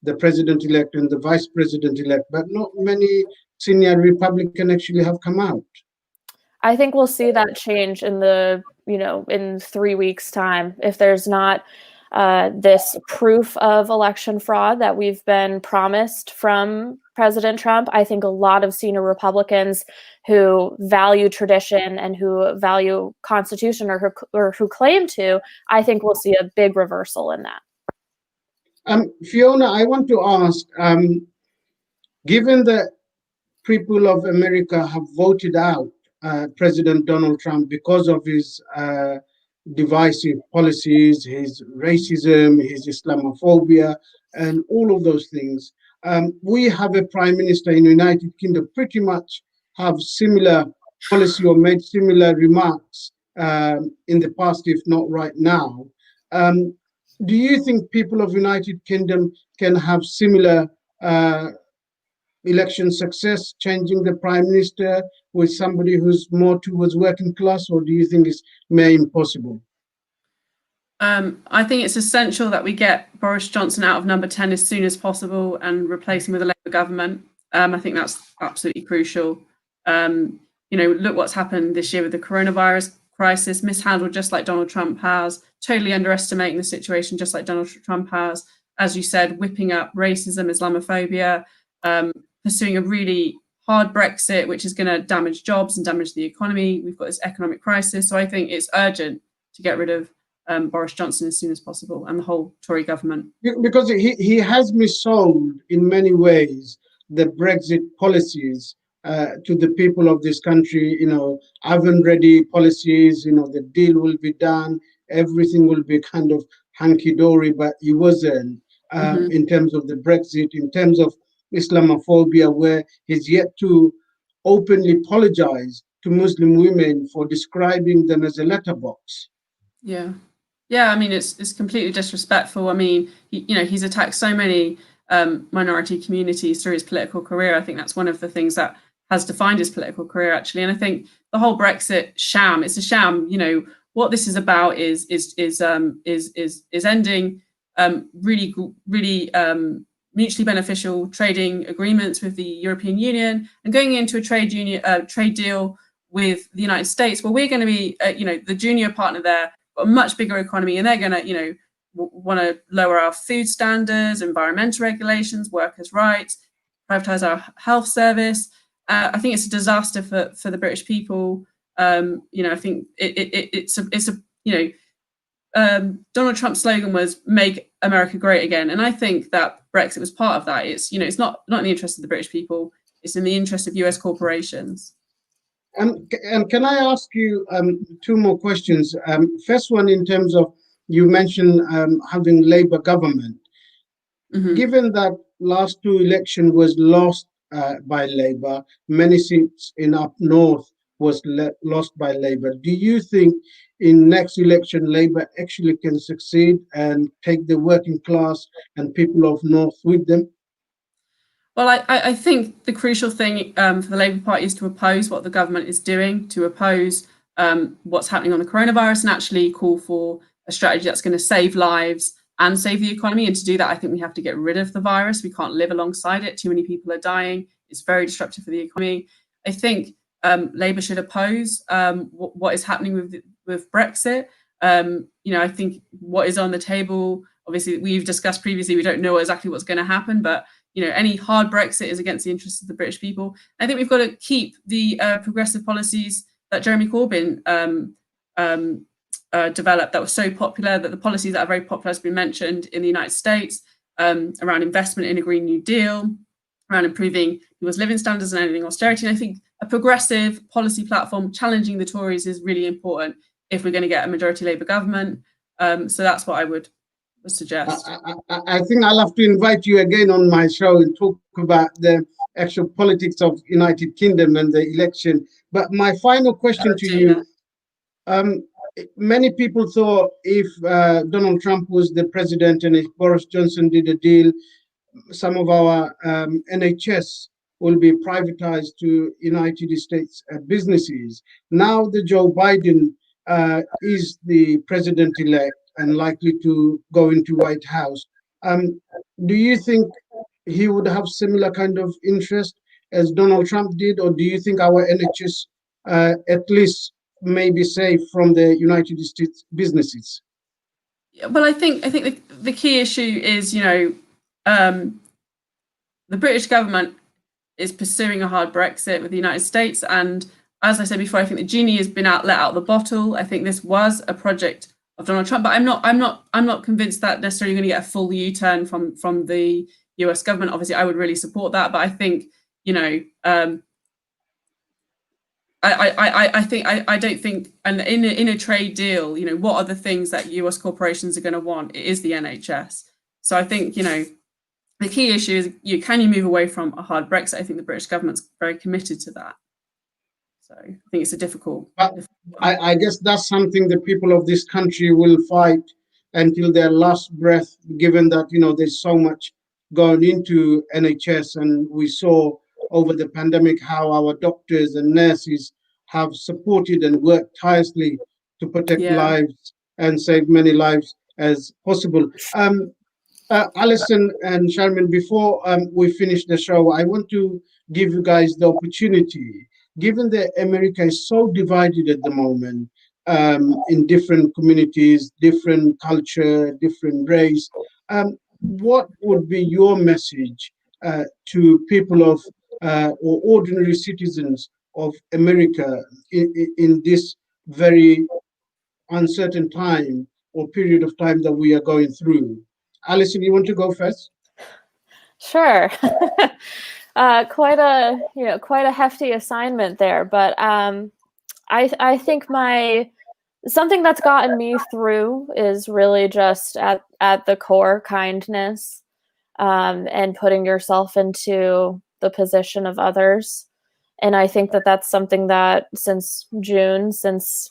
the president-elect and the vice president-elect, but not many senior Republicans actually have come out. I think we'll see that change in in 3 weeks' time. If there's not this proof of election fraud that we've been promised from President Trump, I think a lot of senior Republicans who value tradition and who value Constitution or who claim to, I think we'll see a big reversal in that. Fiona, I want to ask, given that people of America have voted out President Donald Trump because of his divisive policies, his racism, his Islamophobia, and all of those things, we have a prime minister in the United Kingdom pretty much have similar policy or made similar remarks in the past, if not right now. Do you think people of United Kingdom can have similar election success, changing the prime minister with somebody who's more towards working class, or do you think it's may impossible? I think it's essential that we get Boris Johnson out of number 10 as soon as possible and replace him with a Labour government. I think that's absolutely crucial. Look what's happened this year with the coronavirus crisis, mishandled just like Donald Trump has, totally underestimating the situation just like Donald Trump has, as you said, whipping up racism, Islamophobia, pursuing a really hard Brexit, which is going to damage jobs and damage the economy. We've got this economic crisis. So I think it's urgent to get rid of Boris Johnson as soon as possible and the whole Tory government. Because he has missold in many ways the Brexit policies to the people of this country, oven ready policies, the deal will be done, everything will be kind of hunky-dory, but it wasn't in terms of the Brexit, in terms of Islamophobia, where he's yet to openly apologize to Muslim women for describing them as a letterbox. Yeah, I mean, it's completely disrespectful. I mean, he's attacked so many minority communities through his political career. I think that's one of the things that has defined his political career, actually. And I think the whole Brexit sham, it's a sham. what this is about is ending really mutually beneficial trading agreements with the European Union and going into a trade deal with the United States, where we're going to be, the junior partner there, got a much bigger economy, and they're going to, want to lower our food standards, environmental regulations, workers' rights, privatize our health service. I think it's a disaster for the British people. I think Donald Trump's slogan was "Make America Great Again," and I think that Brexit was part of that. It's it's not in the interest of the British people; it's in the interest of US corporations. And can I ask you two more questions? First one, in terms of, you mentioned having Labour government. Mm-hmm. Given that last two election was lost by Labour, many seats in up north was lost by Labour. Do you think in next election Labour actually can succeed and take the working class and people of north with them? Well, I think the crucial thing for the Labour Party is to oppose what the government is doing, to oppose what's happening on the coronavirus, and actually call for a strategy that's going to save lives and save the economy. And to do that, I think we have to get rid of the virus. We can't live alongside it. Too many people are dying. It's very disruptive for the economy. I think Labour should oppose what is happening with Brexit. I think what is on the table, obviously, we've discussed previously, we don't know exactly what's going to happen, but any hard Brexit is against the interests of the British people. I think we've got to keep the progressive policies that Jeremy Corbyn developed, that was so popular, that the policies that are very popular has been mentioned in the United States, around investment in a Green New Deal, around improving people's living standards and ending austerity. And I think a progressive policy platform challenging the Tories is really important if we're going to get a majority Labour government. So that's what I would suggest. I think I'll have to invite you again on my show and talk about the actual politics of United Kingdom and the election. But my final question to you, many people thought if Donald Trump was the president and if Boris Johnson did a deal, some of our NHS will be privatized to United States businesses. Now that Joe Biden is the president-elect and likely to go into White House, do you think he would have similar kind of interest as Donald Trump did, or do you think our NHS at least may be safe from the United States businesses? Well, I think the key issue is, the British government is pursuing a hard Brexit with the United States, and as I said before, I think the genie has been let out of the bottle. I think this was a project of Donald Trump, but I'm not convinced that necessarily going to get a full U-turn from the US government. Obviously, I would really support that, but I think I don't think, and in a trade deal, what are the things that US corporations are going to want? It is the NHS. So I think the key issue is can you move away from a hard Brexit? I think the British government's very committed to that. So I think it's a difficult. I guess that's something the people of this country will fight until their last breath, given that there's so much going into NHS, and we saw over the pandemic how our doctors and nurses have supported and worked tirelessly to protect lives and save many lives as possible. Allison and Sharmin, before we finish the show, I want to give you guys the opportunity, given that America is so divided at the moment, in different communities, different culture, different race, what would be your message to people of or ordinary citizens of America in this very uncertain time or period of time that we are going through? Allison, you want to go first? Sure. Quite a hefty assignment there, but I think something that's gotten me through is really just at the core kindness, and putting yourself into the position of others. And I think that that's something that since June, since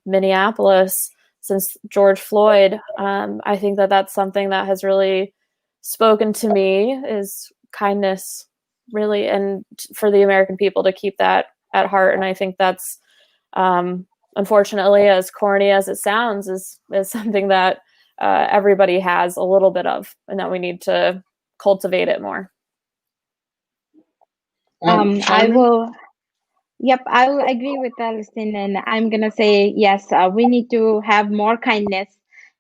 Minneapolis, since George Floyd, I think that that's something that has really spoken to me, is kindness, really, and for the American people to keep that at heart. And I think that's a unfortunately, as corny as it sounds, is something that everybody has a little bit of, and that we need to cultivate it more. I Sharmin? will. Yep, I will agree with Allison, and I'm gonna say yes. We need to have more kindness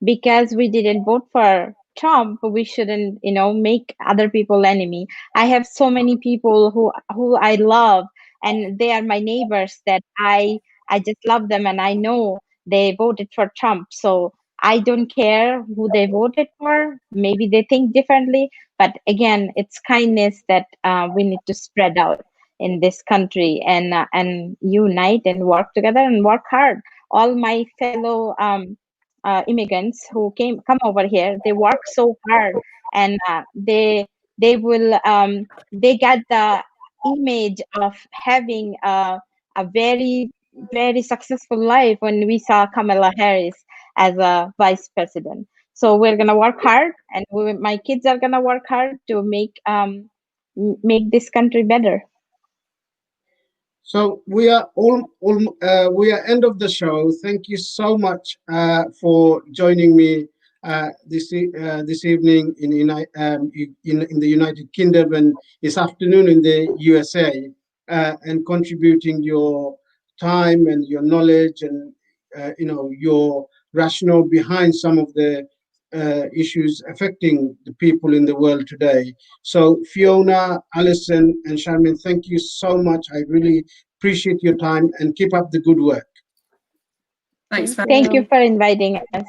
because we didn't vote for Trump. We shouldn't, make other people enemy. I have so many people who I love, and they are my neighbors that I just love them, and I know they voted for Trump. So I don't care who they voted for. Maybe they think differently, but again, it's kindness that we need to spread out in this country, and unite and work together and work hard. All my fellow immigrants who come over here, they work so hard, and they got the image of having a very very successful life when we saw Kamala Harris as a vice president. So we're gonna work hard, and my kids are gonna work hard to make this country better. So we are we are end of the show. Thank you so much for joining me this evening in the United Kingdom, and this afternoon in the USA, and contributing your time and your knowledge and your rationale behind some of the issues affecting the people in the world today. So Fiona, Allison, and Sharmin, thank you so much. I really appreciate your time, and keep up the good work. Thanks. Thank you for inviting us.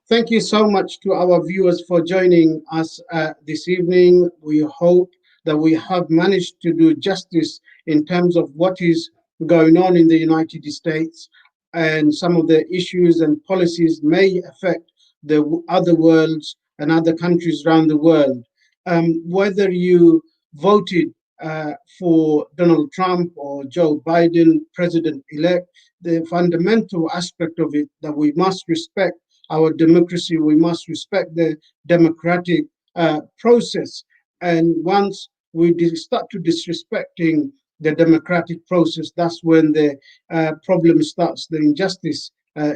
Thank you so much to our viewers for joining us this evening. We hope that we have managed to do justice in terms of what is going on in the United States, and some of the issues and policies may affect the other worlds and other countries around the world. Whether you voted for Donald Trump or Joe Biden, president-elect, the fundamental aspect of it that we must respect our democracy, we must respect the democratic process. And once we start to disrespecting the democratic process, that's when the problem starts, the injustice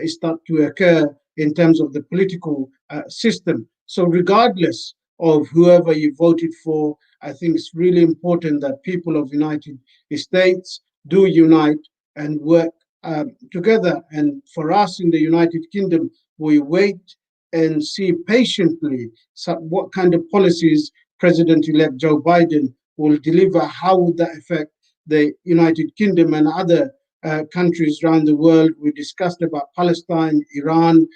start to occur in terms of the political system. So regardless of whoever you voted for, I think it's really important that people of United States do unite and work together. And for us in the United Kingdom, we wait and see patiently what kind of policies President-elect Joe Biden will deliver. How would that affect the United Kingdom and other countries around the world? We discussed about Palestine, Iran,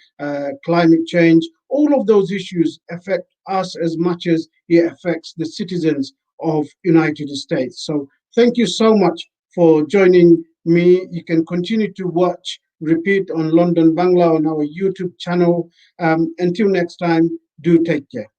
climate change. All of those issues affect us as much as it affects the citizens of United States. So thank you so much for joining me. You can continue to watch repeat on London Bangla on our YouTube channel. Until next time, do take care.